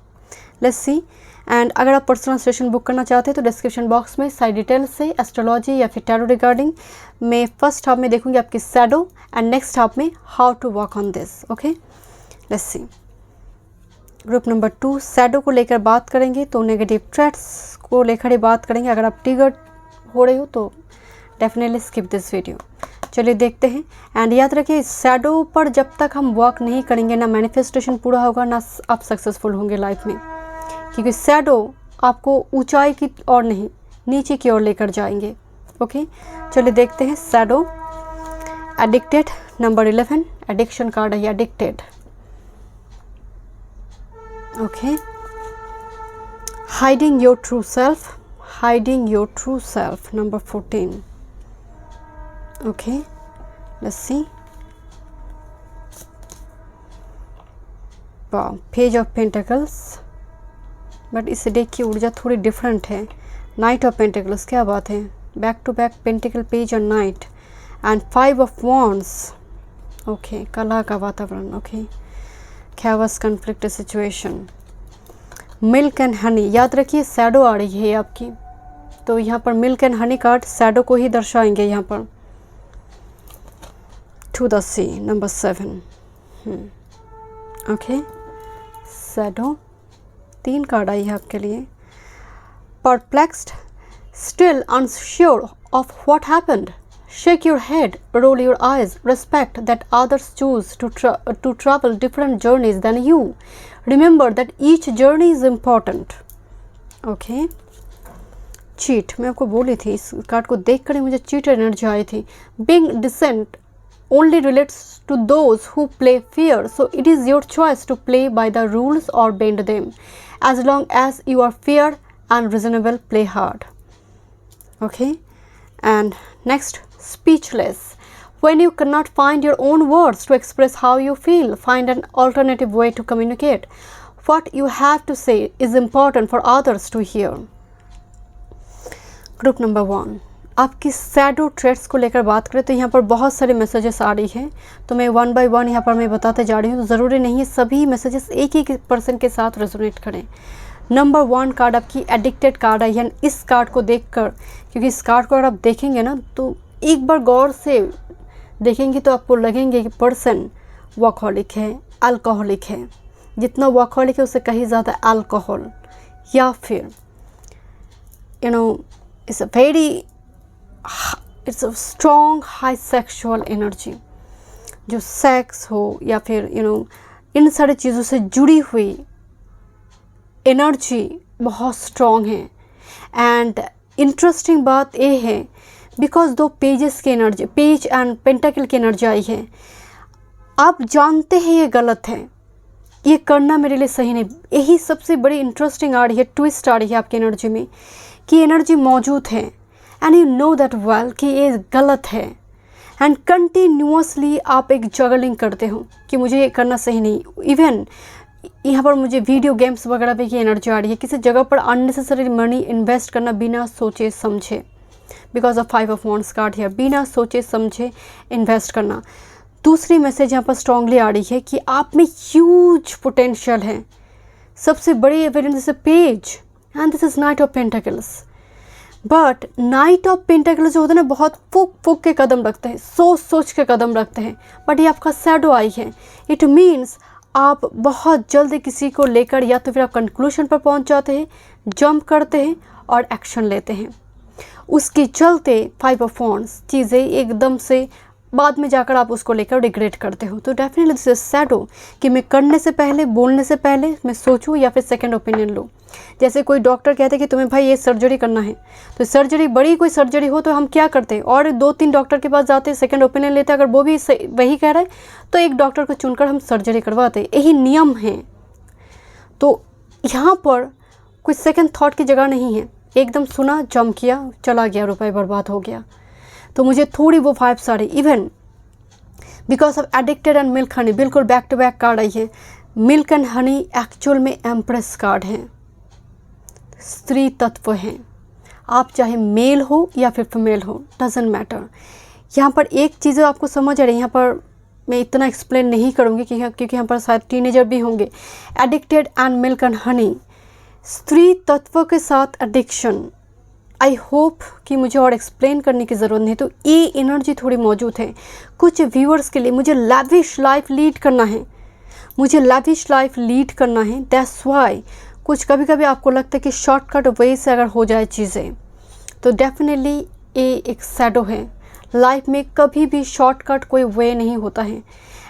Let's see. एंड अगर आप पर्सनल सेशन बुक करना चाहते हैं तो डिस्क्रिप्शन बॉक्स में सारी डिटेल्स से एस्ट्रोलॉजी या फिर टैरो रिगार्डिंग मैं फर्स्ट हाफ में देखूंगी आपकी शैडो एंड नेक्स्ट हाफ में how to work on this. Okay, let's see. Group number 2 shadow को लेकर बात करेंगे, तो नेगेटिव ट्रेट्स को लेकर ही बात करेंगे। अगर आप ट्रिगर हो रहे हो तो डेफिनेटली स्किप दिस वीडियो। चलिए देखते हैं। एंड याद रखिए, शैडो पर जब तक हम वर्क नहीं करेंगे ना मैनिफेस्टेशन पूरा होगा, ना आप सक्सेसफुल होंगे लाइफ में, क्योंकि शैडो आपको ऊंचाई की ओर नहीं, नीचे की ओर लेकर जाएंगे। ओके, चलिए देखते हैं। Shadow addicted number 11, addiction card है, addicted. Okay, hiding your true self, hiding your true self number 14। Okay, let's see. Wow, Page of Pentacles. But इस डेक की ऊर्जा थोड़ी डिफरेंट है. नाइट ऑफ पेंटिकल्स, क्या बात है, back to back pentacle page और knight and 5 of wands. Okay, कला का वातावरण. Okay, chaos conflict situation. Milk and honey, याद रखिए शैडो आ रही है आपकी, तो यहाँ पर milk and honey card shadow को ही दर्शाएंगे यहाँ पर. To the sea, number 7. Okay, shadow 3 card आई है आपके लिए. Perplexed, still unsure of what happened. Shake your head, roll your eyes, respect that others choose to travel different journeys than you. Remember that each journey is important. Okay. Cheat, मैं आपको बोली थी, इस कार्ड को देख कर ही मुझे चीट एनर्जी आई थी. Being decent only relates to those who play fair, so it is your choice to play by the rules or bend them. As long as you are fair and reasonable, play hard. Okay. And next, speechless. When you cannot find your own words to express how you feel, find an alternative way to communicate. What you have to say is important for others to hear. Group number 1, आपकी शैडो ट्रेट्स को लेकर बात करें तो यहाँ पर बहुत सारे मैसेजेस आ रही हैं, तो मैं 1 बाय 1 यहाँ पर मैं बताते जा रही हूँ. तो ज़रूरी नहीं है सभी मैसेजेस एक ही पर्सन के साथ रेजोनेट करें. नंबर 1 कार्ड आपकी एडिक्टेड कार्ड है, यानी इस कार्ड को देखकर, क्योंकि इस कार्ड को अगर आप देखेंगे ना तो एक बार गौर से देखेंगे तो आपको लगेंगे कि पर्सन वर्कहॉलिक है, अल्कोहलिक है. जितना वर्कहॉलिक है उससे कहीं ज़्यादा अल्कोहल, या फिर it's a strong high sexual energy, जो सेक्स हो या फिर इन सारी चीज़ों से जुड़ी हुई एनर्जी बहुत स्ट्रॉन्ग है. एंड इंटरेस्टिंग बात ये है, बिकॉज 2 पेजेस की एनर्जी, पेज एंड पेंटाकल की एनर्जी आई है, आप जानते हैं ये गलत है, ये करना मेरे लिए सही नहीं. यही सबसे बड़ी इंटरेस्टिंग आ रही है, ट्विस्ट आ रही है आपकी एनर्जी में कि एनर्जी मौजूद है and you know that well कि ये गलत है. एंड कंटिन्यूसली आप एक जगलिंग करते हो कि मुझे ये करना सही नहीं. इवन यहाँ पर मुझे वीडियो गेम्स वगैरह पे की एनर्जी आ रही है, किसी जगह पर अननेसेसरी मनी इन्वेस्ट करना बिना सोचे समझे, because of 5 of wands card है, बिना सोचे समझे इन्वेस्ट करना. दूसरी मैसेज यहाँ पर स्ट्रांगली आ रही है कि आप में ह्यूज पोटेंशियल है. सबसे बड़ी evidence is a page and this is night of pentacles. But night of pentacles जो होते हैं ना, बहुत फूक के कदम रखते हैं, सोच के कदम रखते हैं, बट ये आपका शैडो आई है. इट मीन्स आप बहुत जल्दी किसी को लेकर या तो फिर आप कंक्लूजन पर पहुंच जाते हैं, जंप करते हैं और एक्शन लेते हैं. उसके चलते 5 ऑफ वॉन्ड्स चीज़ें एकदम से बाद में जाकर आप उसको लेकर रिग्रेट करते हो. तो डेफिनेटली दिस इज शैडो कि मैं करने से पहले, बोलने से पहले मैं सोचूं या फिर सेकंड ओपिनियन लूं. जैसे कोई डॉक्टर कहते हैं कि तुम्हें भाई ये सर्जरी करना है, तो सर्जरी बड़ी कोई सर्जरी हो तो हम क्या करते हैं, और 2-3 डॉक्टर के पास जाते हैं, सेकंड ओपिनियन लेते हैं. अगर वो भी वही कह रहा है तो एक डॉक्टर को चुनकर हम सर्जरी करवाते हैं. यही नियम है. तो यहाँ पर कोई सेकंड थॉट की जगह नहीं है, एकदम सुना, जंप किया, चला गया, रुपये बर्बाद हो गया. तो मुझे थोड़ी वो वाइब्स आ रही. Even because of addicted and milk honey, बिल्कुल बैक टू बैक कार्ड आई है. मिल्क एंड हनी एक्चुअल में एम्प्रेस कार्ड हैं, स्त्री तत्व हैं. आप चाहे मेल हो या फिर फीमेल हो, डजेंट मैटर. यहाँ पर एक चीज़ आपको समझ आ रही है, यहाँ पर मैं इतना एक्सप्लेन नहीं करूँगी क्योंकि यहाँ पर शायद टीनेजर भी होंगे. Addicted and milk and Honey, स्त्री तत्व के साथ एडिक्शन. आई होप कि मुझे और एक्सप्लेन करने की ज़रूरत नहीं. तो ये एनर्जी थोड़ी मौजूद है. कुछ व्यूअर्स के लिए मुझे लैविश लाइफ लीड करना है, मुझे लैविश लाइफ लीड करना है. दैट्स वाई कुछ कभी कभी आपको लगता है कि शॉर्टकट वे से अगर हो जाए चीज़ें, तो डेफिनेटली ये एक शैडो है. लाइफ में कभी भी शॉर्टकट कोई वे नहीं होता है.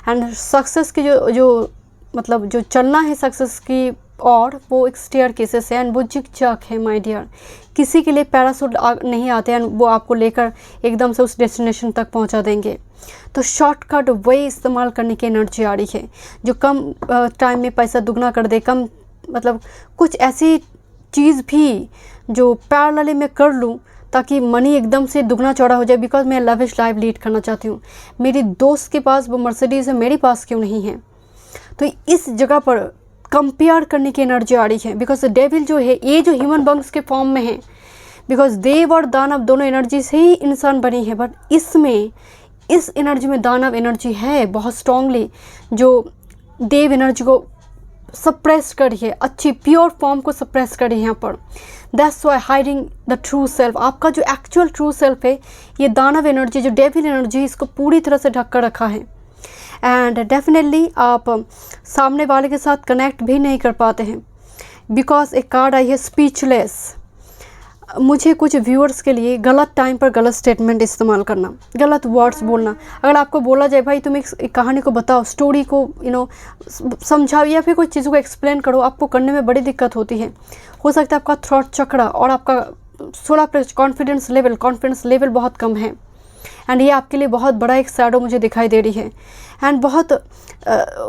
एंड सक्सेस की जो मतलब जो चलना है सक्सेस की, और वो एक स्टेयर केसेस है एंड वो जिग-जैग है माय डियर. किसी के लिए पैरासूट नहीं आते हैं, वो आपको लेकर एकदम से उस डेस्टिनेशन तक पहुंचा देंगे. तो शॉर्टकट वे इस्तेमाल करने की एनर्जी आ रही है, जो कम टाइम में पैसा दुगना कर दे. कम मतलब कुछ ऐसी चीज़ भी जो पैरेलली मैं कर लूँ ताकि मनी एकदम से दुगना चौड़ा हो जाए, बिकॉज मैं लविश लाइफ लीड करना चाहती हूँ। मेरी दोस्त के पास वो मर्सिडीज़ है, मेरे पास क्यों नहीं है? तो इस जगह पर कंपेयर करने की एनर्जी आ रही है, बिकॉज डेविल जो है ये जो ह्यूमन बंग्स के फॉर्म में है, बिकॉज देव और दानव दोनों एनर्जी से ही इंसान बनी है, बट इसमें इस एनर्जी में दानव एनर्जी है बहुत स्ट्रांगली, जो देव एनर्जी को सप्रेस करी है, अच्छी प्योर फॉर्म को सप्रेस करी है यहाँ पर। That's why hiding the true self, आपका जो एक्चुअल ट्रू सेल्फ है, ये दानव एनर्जी जो डेविल एनर्जी, इसको पूरी तरह से ढक कर रखा है। एंड डेफिनेटली आप सामने वाले के साथ कनेक्ट भी नहीं कर पाते हैं, बिकॉज एक कार्ड आई है स्पीचलेस। मुझे कुछ व्यूअर्स के लिए गलत टाइम पर गलत स्टेटमेंट इस्तेमाल करना, गलत वर्ड्स बोलना, अगर आपको बोला जाए भाई तुम एक कहानी को बताओ, स्टोरी को समझाओ या फिर कोई चीज़ों को एक्सप्लेन करो, आपको करने में बड़ी दिक्कत होती है। हो सकता है आपका थ्रॉट चक्र और आपका 16 कॉन्फिडेंस लेवल बहुत कम है, एंड ये आपके लिए बहुत बड़ा एक शैडो मुझे दिखाई दे रही है। एंड बहुत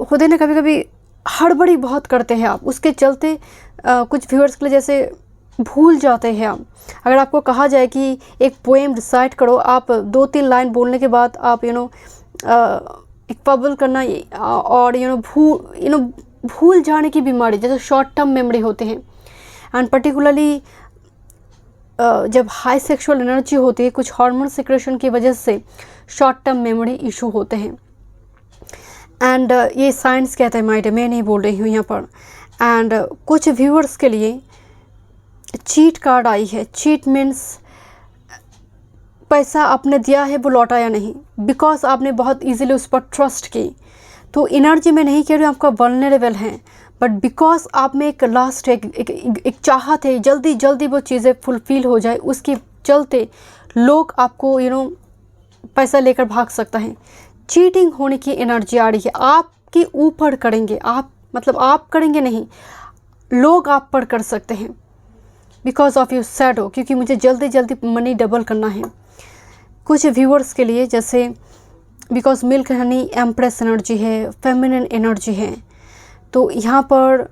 खुद ने कभी कभी हड़बड़ी बहुत करते हैं आप, उसके चलते कुछ व्यूअर्स के लिए जैसे भूल जाते हैं आप। अगर आपको कहा जाए कि एक पोएम रिसाइट करो, आप 2-3 लाइन बोलने के बाद आप एक पबल करना और भूल जाने की बीमारी, जैसे शॉर्ट टर्म मेमोरी होते हैं। एंड पर्टिकुलरली जब हाई सेक्सुअल एनर्जी होती है, कुछ हार्मोन सिक्रेशन की वजह से शॉर्ट टर्म मेमोरी इशू होते हैं। एंड ये साइंस कहता है माइड, मैं नहीं बोल रही हूँ यहाँ पर। एंड कुछ व्यूअर्स के लिए चीट कार्ड आई है। चीट मीन्स पैसा आपने दिया है वो लौटाया नहीं, बिकॉज आपने बहुत इजीली उस पर ट्रस्ट की। तो एनर्जी में नहीं कह रही हूँ आपका वल्नरेबल है, बट बिकॉज आप में एक लास्ट एक चाहत है, जल्दी जल्दी वो चीज़ें फुलफिल हो जाए, उसके चलते लोग आपको पैसा लेकर भाग सकता है। चीटिंग होने की एनर्जी आ रही है, आपके ऊपर करेंगे, आप करेंगे नहीं, लोग आप पर कर सकते हैं बिकॉज ऑफ योर शैडो, क्योंकि मुझे जल्दी जल्दी मनी डबल करना है। कुछ व्यूअर्स के लिए जैसे because milk Honey empress energy है, फेमिनिन एनर्जी है, तो यहाँ पर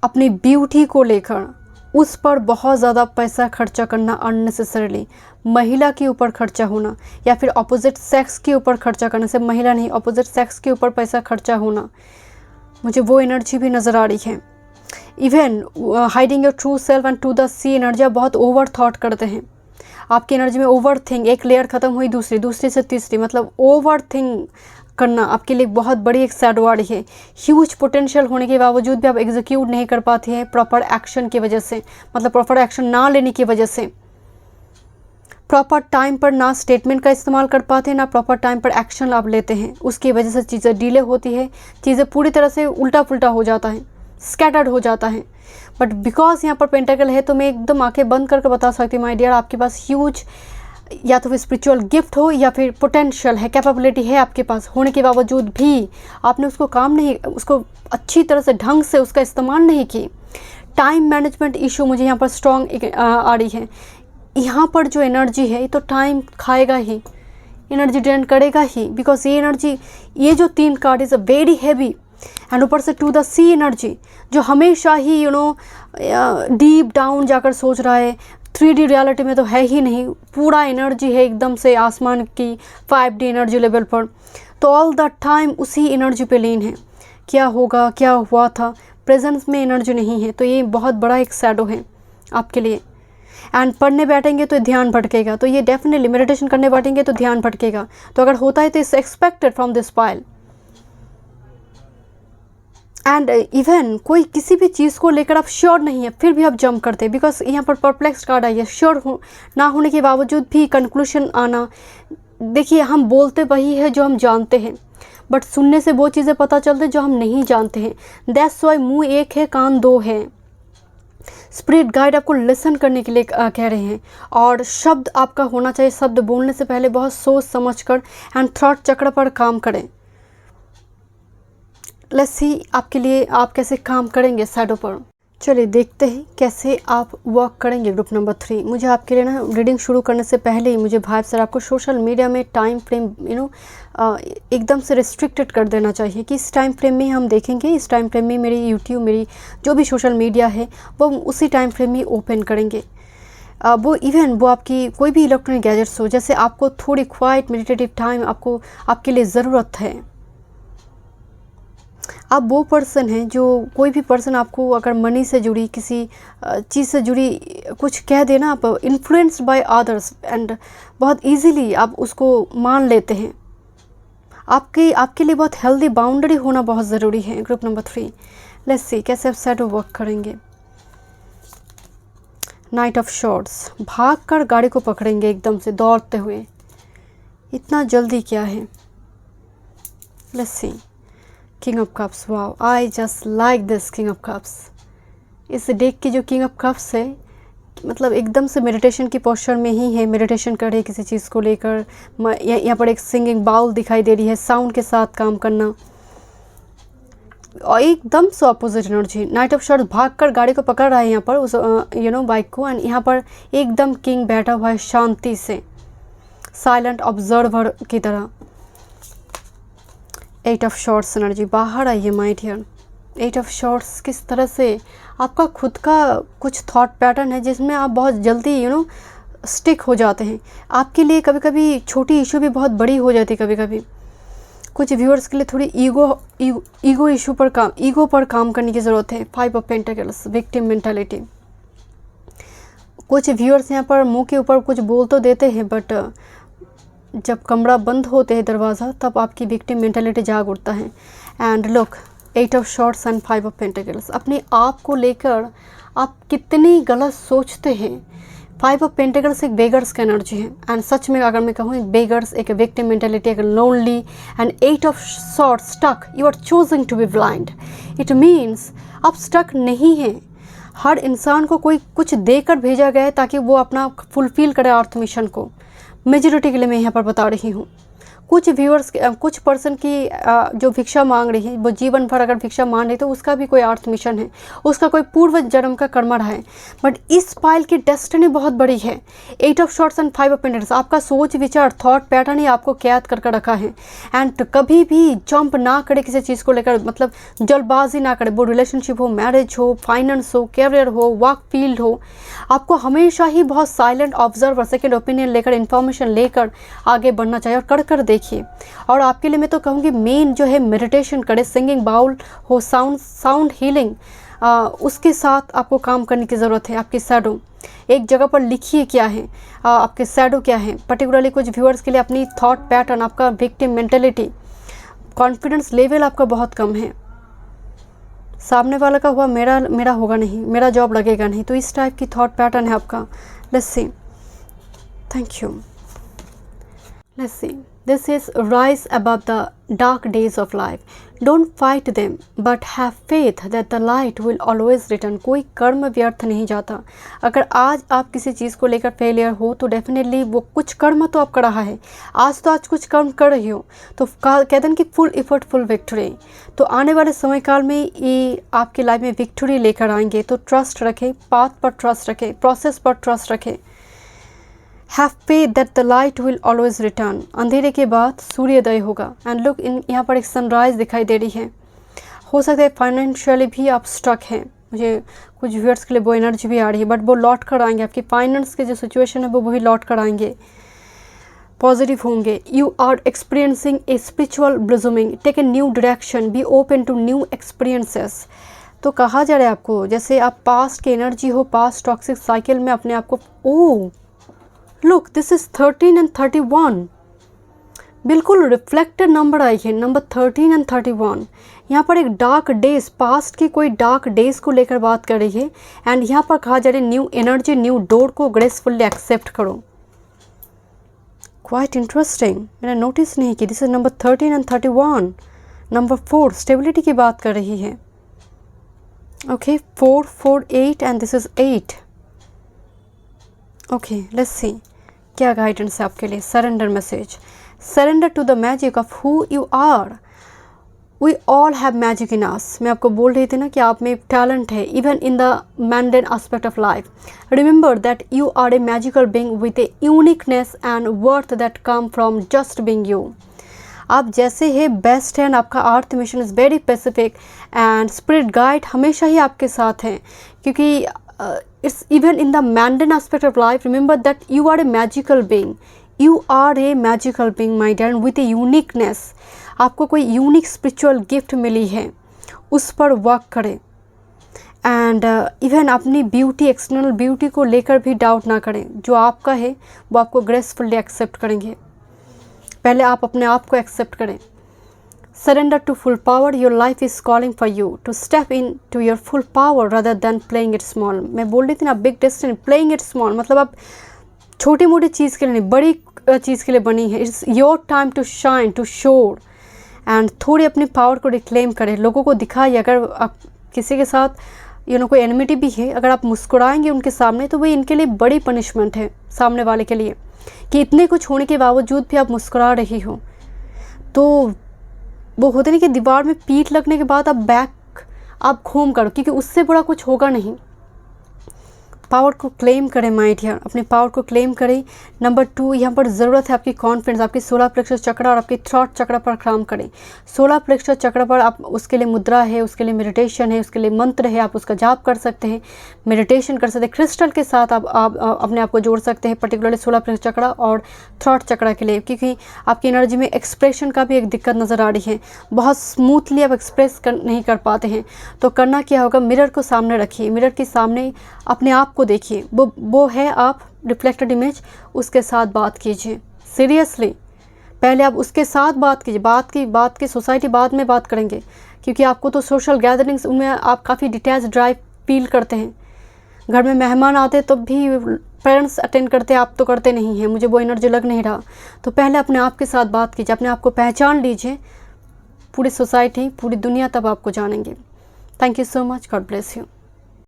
अपनी ब्यूटी को लेकर उस पर बहुत ज़्यादा पैसा खर्चा करना अननेसेसरीली, महिला के ऊपर खर्चा होना या फिर अपोजिट सेक्स के ऊपर खर्चा करना, सिर्फ महिला नहीं अपोजिट सेक्स के ऊपर पैसा खर्चा होना, मुझे वो एनर्जी भी नज़र आ रही है। Even hiding your true self and to the sea energy, आप बहुत ओवर थॉट करते हैं, आपकी एनर्जी में ओवर थिंक, एक लेयर ख़त्म हुई दूसरी से तीसरी, मतलब ओवर थिंक करना आपके लिए बहुत बड़ी एक शैडो आ रही है। ह्यूज पोटेंशियल होने के बावजूद भी आप एग्जीक्यूट नहीं कर पाते हैं प्रॉपर एक्शन की वजह से, मतलब प्रॉपर एक्शन ना लेने की वजह से। प्रॉपर टाइम पर ना स्टेटमेंट का इस्तेमाल कर पाते हैं, ना प्रॉपर टाइम पर एक्शन आप लेते हैं, उसकी वजह से चीज़ें डिले होती है, चीज़ें पूरी तरह से उल्टा पुल्टा हो जाता है, स्कैटर्ड हो जाता है। बट बिकॉज यहाँ पर पेंटाकल है तो मैं एकदम आंखें बंद करके बता सकती हूँ माय डियर, आपके पास ह्यूज या तो फिर स्पिरिचुअल गिफ्ट हो या फिर पोटेंशियल है, कैपेबिलिटी है आपके पास, होने के बावजूद भी आपने उसको अच्छी तरह से ढंग से उसका इस्तेमाल नहीं की। टाइम मैनेजमेंट इशू मुझे यहाँ पर स्ट्रॉन्ग आ रही है। यहाँ पर जो एनर्जी है ये तो टाइम खाएगा ही, एनर्जी ड्रेन करेगा ही, बिकॉज ये एनर्जी, ये जो 3 card is a very heavy, and ऊपर से टू द सी एनर्जी जो हमेशा ही डीप डाउन जाकर सोच रहा है, 3D रियलिटी में तो है ही नहीं, पूरा एनर्जी है एकदम से आसमान की 5D एनर्जी लेवल पर, तो ऑल द टाइम उसी एनर्जी पे लीन है, क्या होगा क्या हुआ था, प्रेजेंस में एनर्जी नहीं है। तो ये बहुत बड़ा एक शैडो है आपके लिए। एंड पढ़ने बैठेंगे तो ध्यान भटकेगा, तो ये डेफिनेटली मेडिटेशन करने बैठेंगे तो ध्यान भटकेगा, तो अगर होता है तो it's expected from this pile. And even कोई किसी भी चीज़ को लेकर आप श्योर नहीं है फिर भी आप जंप करते हैं, बिकॉज यहाँ पर परप्लेक्स कार्ड आई है। श्योर ना होने के बावजूद भी कंक्लूशन आना। देखिए हम बोलते वही है जो हम जानते हैं, बट सुनने से वो चीज़ें पता चलती जो हम नहीं जानते हैं। दैट्स वाई मुँह एक है कान 2 है। स्पिरिट गाइड आपको लिसन करने के लिए कह रहे हैं, और शब्द आपका होना चाहिए, शब्द बोलने से पहले बहुत सोच समझ कर एंड थॉट चक्र पर काम करें। लेट्स सी आपके लिए आप कैसे काम करेंगे शैडो पर। चलिए देखते हैं कैसे आप वर्क करेंगे ग्रुप नंबर 3। मुझे आपके लिए ना रीडिंग शुरू करने से पहले ही मुझे भाई सर आपको सोशल मीडिया में टाइम फ्रेम एकदम से रिस्ट्रिक्टेड कर देना चाहिए कि इस टाइम फ्रेम में हम देखेंगे, इस टाइम फ्रेम में मेरी यूट्यूब, मेरी जो भी सोशल मीडिया है वो उसी टाइम फ्रेम में ओपन करेंगे। वो इवन वो आपकी कोई भी इलेक्ट्रॉनिक गैजेट्स हो, जैसे आपको थोड़ी क्वाइट मेडिटेटिव टाइम आपको आपके लिए ज़रूरत है। आप वो पर्सन हैं जो, कोई भी पर्सन आपको अगर मनी से जुड़ी किसी चीज़ से जुड़ी कुछ कह देना, आप इन्फ्लुएंस्ड बाय अदर्स एंड बहुत इजीली आप उसको मान लेते हैं। आपके लिए बहुत हेल्दी बाउंड्री होना बहुत ज़रूरी है। ग्रुप नंबर 3, लेट्स सी कैसे आप शैडो वर्क करेंगे। नाइट ऑफ शॉर्ट्स, भाग कर गाड़ी को पकड़ेंगे एकदम से दौड़ते हुए, इतना जल्दी क्या है। Let's see king of cups, wow I just like this king of cups. इस डेक की जो किंग ऑफ कप्स है, मतलब एकदम से मेडिटेशन की पोस्चर में ही है, मेडिटेशन करे किसी चीज़ को लेकर। यहाँ पर एक सिंगिंग बाउल दिखाई दे रही है, साउंड के साथ काम करना, और एकदम से opposite energy. Night of shorts भाग कर गाड़ी को पकड़ रहा है यहाँ पर उस बाइक को, एंड यहाँ पर एकदम किंग बैठा हुआ है शांति से, साइलेंट ऑब्जर्वर की तरह। 8 ऑफ शॉर्ट्स एनर्जी बाहर आई है माय डियर। 8 ऑफ शॉर्ट्स किस तरह से आपका खुद का कुछ थॉट पैटर्न है जिसमें आप बहुत जल्दी स्टिक हो जाते हैं। आपके लिए कभी कभी छोटी इशू भी बहुत बड़ी हो जाती है। कभी कभी कुछ व्यूअर्स के लिए थोड़ी ईगो पर काम करने की ज़रूरत है। 5 ऑफ पेंटिकल्स, विक्टिम मेंटालिटी। कुछ व्यूअर्स यहाँ पर मुंह के ऊपर कुछ बोल तो देते हैं, बट जब कमरा बंद होते हैं दरवाज़ा, तब आपकी विक्टिम मेंटालिटी जाग उठता है। And look 8 of swords and 5 of pentacles, अपने आप को लेकर आप कितनी गलत सोचते हैं। 5 ऑफ पेंटिकल्स एक बेगर्स का एनर्जी है, एंड सच में अगर मैं कहूँ एक बेगर्स, एक विक्टिम मेंटालिटी, एक lonely. And 8 of swords stuck, you are choosing to be blind. It means आप स्टक नहीं हैं। हर इंसान को कोई कुछ देकर भेजा गया है ताकि वो अपना फुलफिल करे अर्थ मिशन को। मेजॉरिटी के लिए मैं यहाँ पर बता रही हूँ। कुछ व्यूअर्स, कुछ पर्सन की जो भिक्षा मांग रही है, वो जीवन भर अगर भिक्षा मांग रही है तो उसका भी कोई अर्थ मिशन है, उसका कोई पूर्व जन्म का कर्म रहा है। बट इस पाइल की डेस्टिनी बहुत बड़ी है। 8 of swords and 5 of pentacles, आपका सोच विचार थॉट पैटर्न ही आपको कैद करके रखा है। एंड कभी भी जंप ना करे किसी चीज़ को लेकर, मतलब जल्दबाजी ना करे। वो रिलेशनशिप हो, मैरिज हो, फाइनेंस हो, कैरियर हो, वर्क फील्ड हो, आपको हमेशा ही बहुत साइलेंट ऑब्जर्वर, सेकेंड ओपिनियन लेकर, इन्फॉर्मेशन लेकर आगे बढ़ना चाहिए, और कर देखिए। और आपके लिए मैं तो कहूँगी मेन जो है मेडिटेशन करे, सिंगिंग बाउल हो, साउंड हीलिंग, उसके साथ आपको काम करने की ज़रूरत है। आपकी शैडो एक जगह पर लिखिए क्या है, आपके शैडो क्या है। पर्टिकुलरली कुछ व्यूअर्स के लिए अपनी थॉट पैटर्न, आपका विक्टिम मेंटेलिटी, कॉन्फिडेंस लेवल आपका बहुत कम है। सामने वाला का हुआ मेरा होगा नहीं, मेरा जॉब लगेगा नहीं, तो इस टाइप की थॉट पैटर्न है आपका। Let's see, thank you. Let's see, this is rise above the dark days of life, don't fight them but have faith that the light will always return. कोई कर्म व्यर्थ नहीं जाता। अगर आज आप किसी चीज़ को लेकर फेलियर हो तो डेफिनेटली वो कुछ कर्म तो आपका रहा है। आज कुछ कर्म कर रही हो तो कहते हैं कि फुल इफर्ट फुल विक्ट्री। तो आने वाले समय काल में ये आपकी लाइफ में विक्ट्री लेकर आएंगे। तो ट्रस्ट रखें, पाथ पर ट्रस्ट रखें, प्रोसेस पर ट्रस्ट रखें। Have faith that the light will always return. अंधेरे के बाद सूर्योदय होगा। एंड लुक, यहाँ पर एक सनराइज दिखाई दे रही है। हो सकता है फाइनेंशियली भी आप स्टक हैं। मुझे कुछ व्यूअर्स के लिए वो एनर्जी भी आ रही है, बट वो लौट कर आएंगे। आपकी फाइनेंस के जो सिचुएशन है वो भी लौट कर आएंगे, पॉजिटिव होंगे। You are experiencing a spiritual blooming, take a new direction, be open to new experiences. तो कहा जा रहा है आपको जैसे आप पास्ट की एनर्जी हो, पास्ट टॉक्सिक साइकिल में अपने आप को, oh look this is 13 and 31, बिल्कुल रिफ्लेक्टेड नंबर आई है, नंबर 13 एंड 31। यहाँ पर एक डार्क डेज, पास्ट की कोई डार्क डेज को लेकर बात कर रही है। एंड यहाँ पर कहा जा रहा है न्यू एनर्जी, न्यू डोर को ग्रेसफुली एक्सेप्ट करो। क्वाइट इंटरेस्टिंग, मैंने नोटिस नहीं की। This is number 13 and 31। Number 4 stability की बात कर रही है। Okay 4 4 8 and this is 8। Okay let's see क्या गाइडेंस है आपके लिए। Surrender message, surrender to the magic of who you are. We all have magic in us. मैं आपको बोल रही थी ना कि आप में टैलेंट है, even in the mundane aspect of life. Remember that you are a magical being with a uniqueness and worth that come from just being you. आप जैसे है बेस्ट हैं। आपका earth mission is very specific and spirit guide हमेशा ही आपके साथ हैं, क्योंकि it's even in the mundane aspect of life, remember that you are a magical being. You are a magical being, my dear, and with a uniqueness. आपको कोई यूनिक स्पिरिचुअल गिफ्ट मिली है, उस पर वर्क करें. एंड इवन अपनी ब्यूटी, एक्सटर्नल ब्यूटी को लेकर भी डाउट ना करें. जो आपका है वो आपको ग्रेसफुली एक्सेप्ट करेंगे. पहले आप अपने आप को एक्सेप्ट करें. Surrender to full power. Your life is calling for you to step in to your full power rather than playing it small. मैं बोल रही थी ना, big destiny, playing it small, मतलब आप छोटी मोटी चीज़ के लिए नहीं, बड़ी चीज़ के लिए बनी है. It's your time to shine, to soar. And थोड़ी अपनी पावर को रिक्लेम करें, लोगों को दिखाइए. अगर आप किसी के साथ कोई एनिमिटी भी है, अगर आप मुस्कुराएंगे उनके सामने तो वही इनके लिए बड़ी पनिशमेंट है, सामने वाले के लिए, कि इतने कुछ होने के बावजूद भी आप मुस्कुरा रही हो. तो वो होते नहीं कि दीवार में पीठ लगने के बाद आप घूम करो, क्योंकि उससे बड़ा कुछ होगा नहीं. पावर को क्लेम करें माय डियर, अपने पावर को क्लेम करें. नंबर 2, यहाँ पर ज़रूरत है आपकी कॉन्फिडेंस. आपकी सोलर प्लेक्सस चक्र और आपकी थ्रॉट चक्र पर काम करें. सोलर प्लेक्सस चक्र पर आप, उसके लिए मुद्रा है, उसके लिए मेडिटेशन है, उसके लिए मंत्र है, आप उसका जाप कर सकते हैं, मेडिटेशन कर सकते हैं. क्रिस्टल के साथ आप अपने आप को जोड़ सकते हैं, पर्टिकुलरली सोलर प्लेक्सस चक्र और थ्रॉट चक्र के लिए, क्योंकि आपकी एनर्जी में एक्सप्रेशन का भी एक दिक्कत नज़र आ रही है. बहुत स्मूथली आप एक्सप्रेस नहीं कर पाते हैं. तो करना क्या होगा, मिरर को सामने रखिए. मिरर के सामने अपने आप को देखिए. वो है आप, रिफ्लेक्टेड इमेज, उसके साथ बात कीजिए. सीरियसली पहले आप उसके साथ बात कीजिए. बात की सोसाइटी बाद में बात करेंगे, क्योंकि आपको तो सोशल गैदरिंग्स, उनमें आप काफ़ी डिटैच ड्राइव फील करते हैं. घर में मेहमान आते तो भी पेरेंट्स अटेंड करते, आप तो करते नहीं हैं. मुझे वो एनर्जी लग नहीं रहा. तो पहले अपने आप के साथ बात कीजिए, अपने आप को पहचान लीजिए. पूरी सोसाइटी, पूरी दुनिया तब आपको जानेंगे. Thank you so much. God bless you.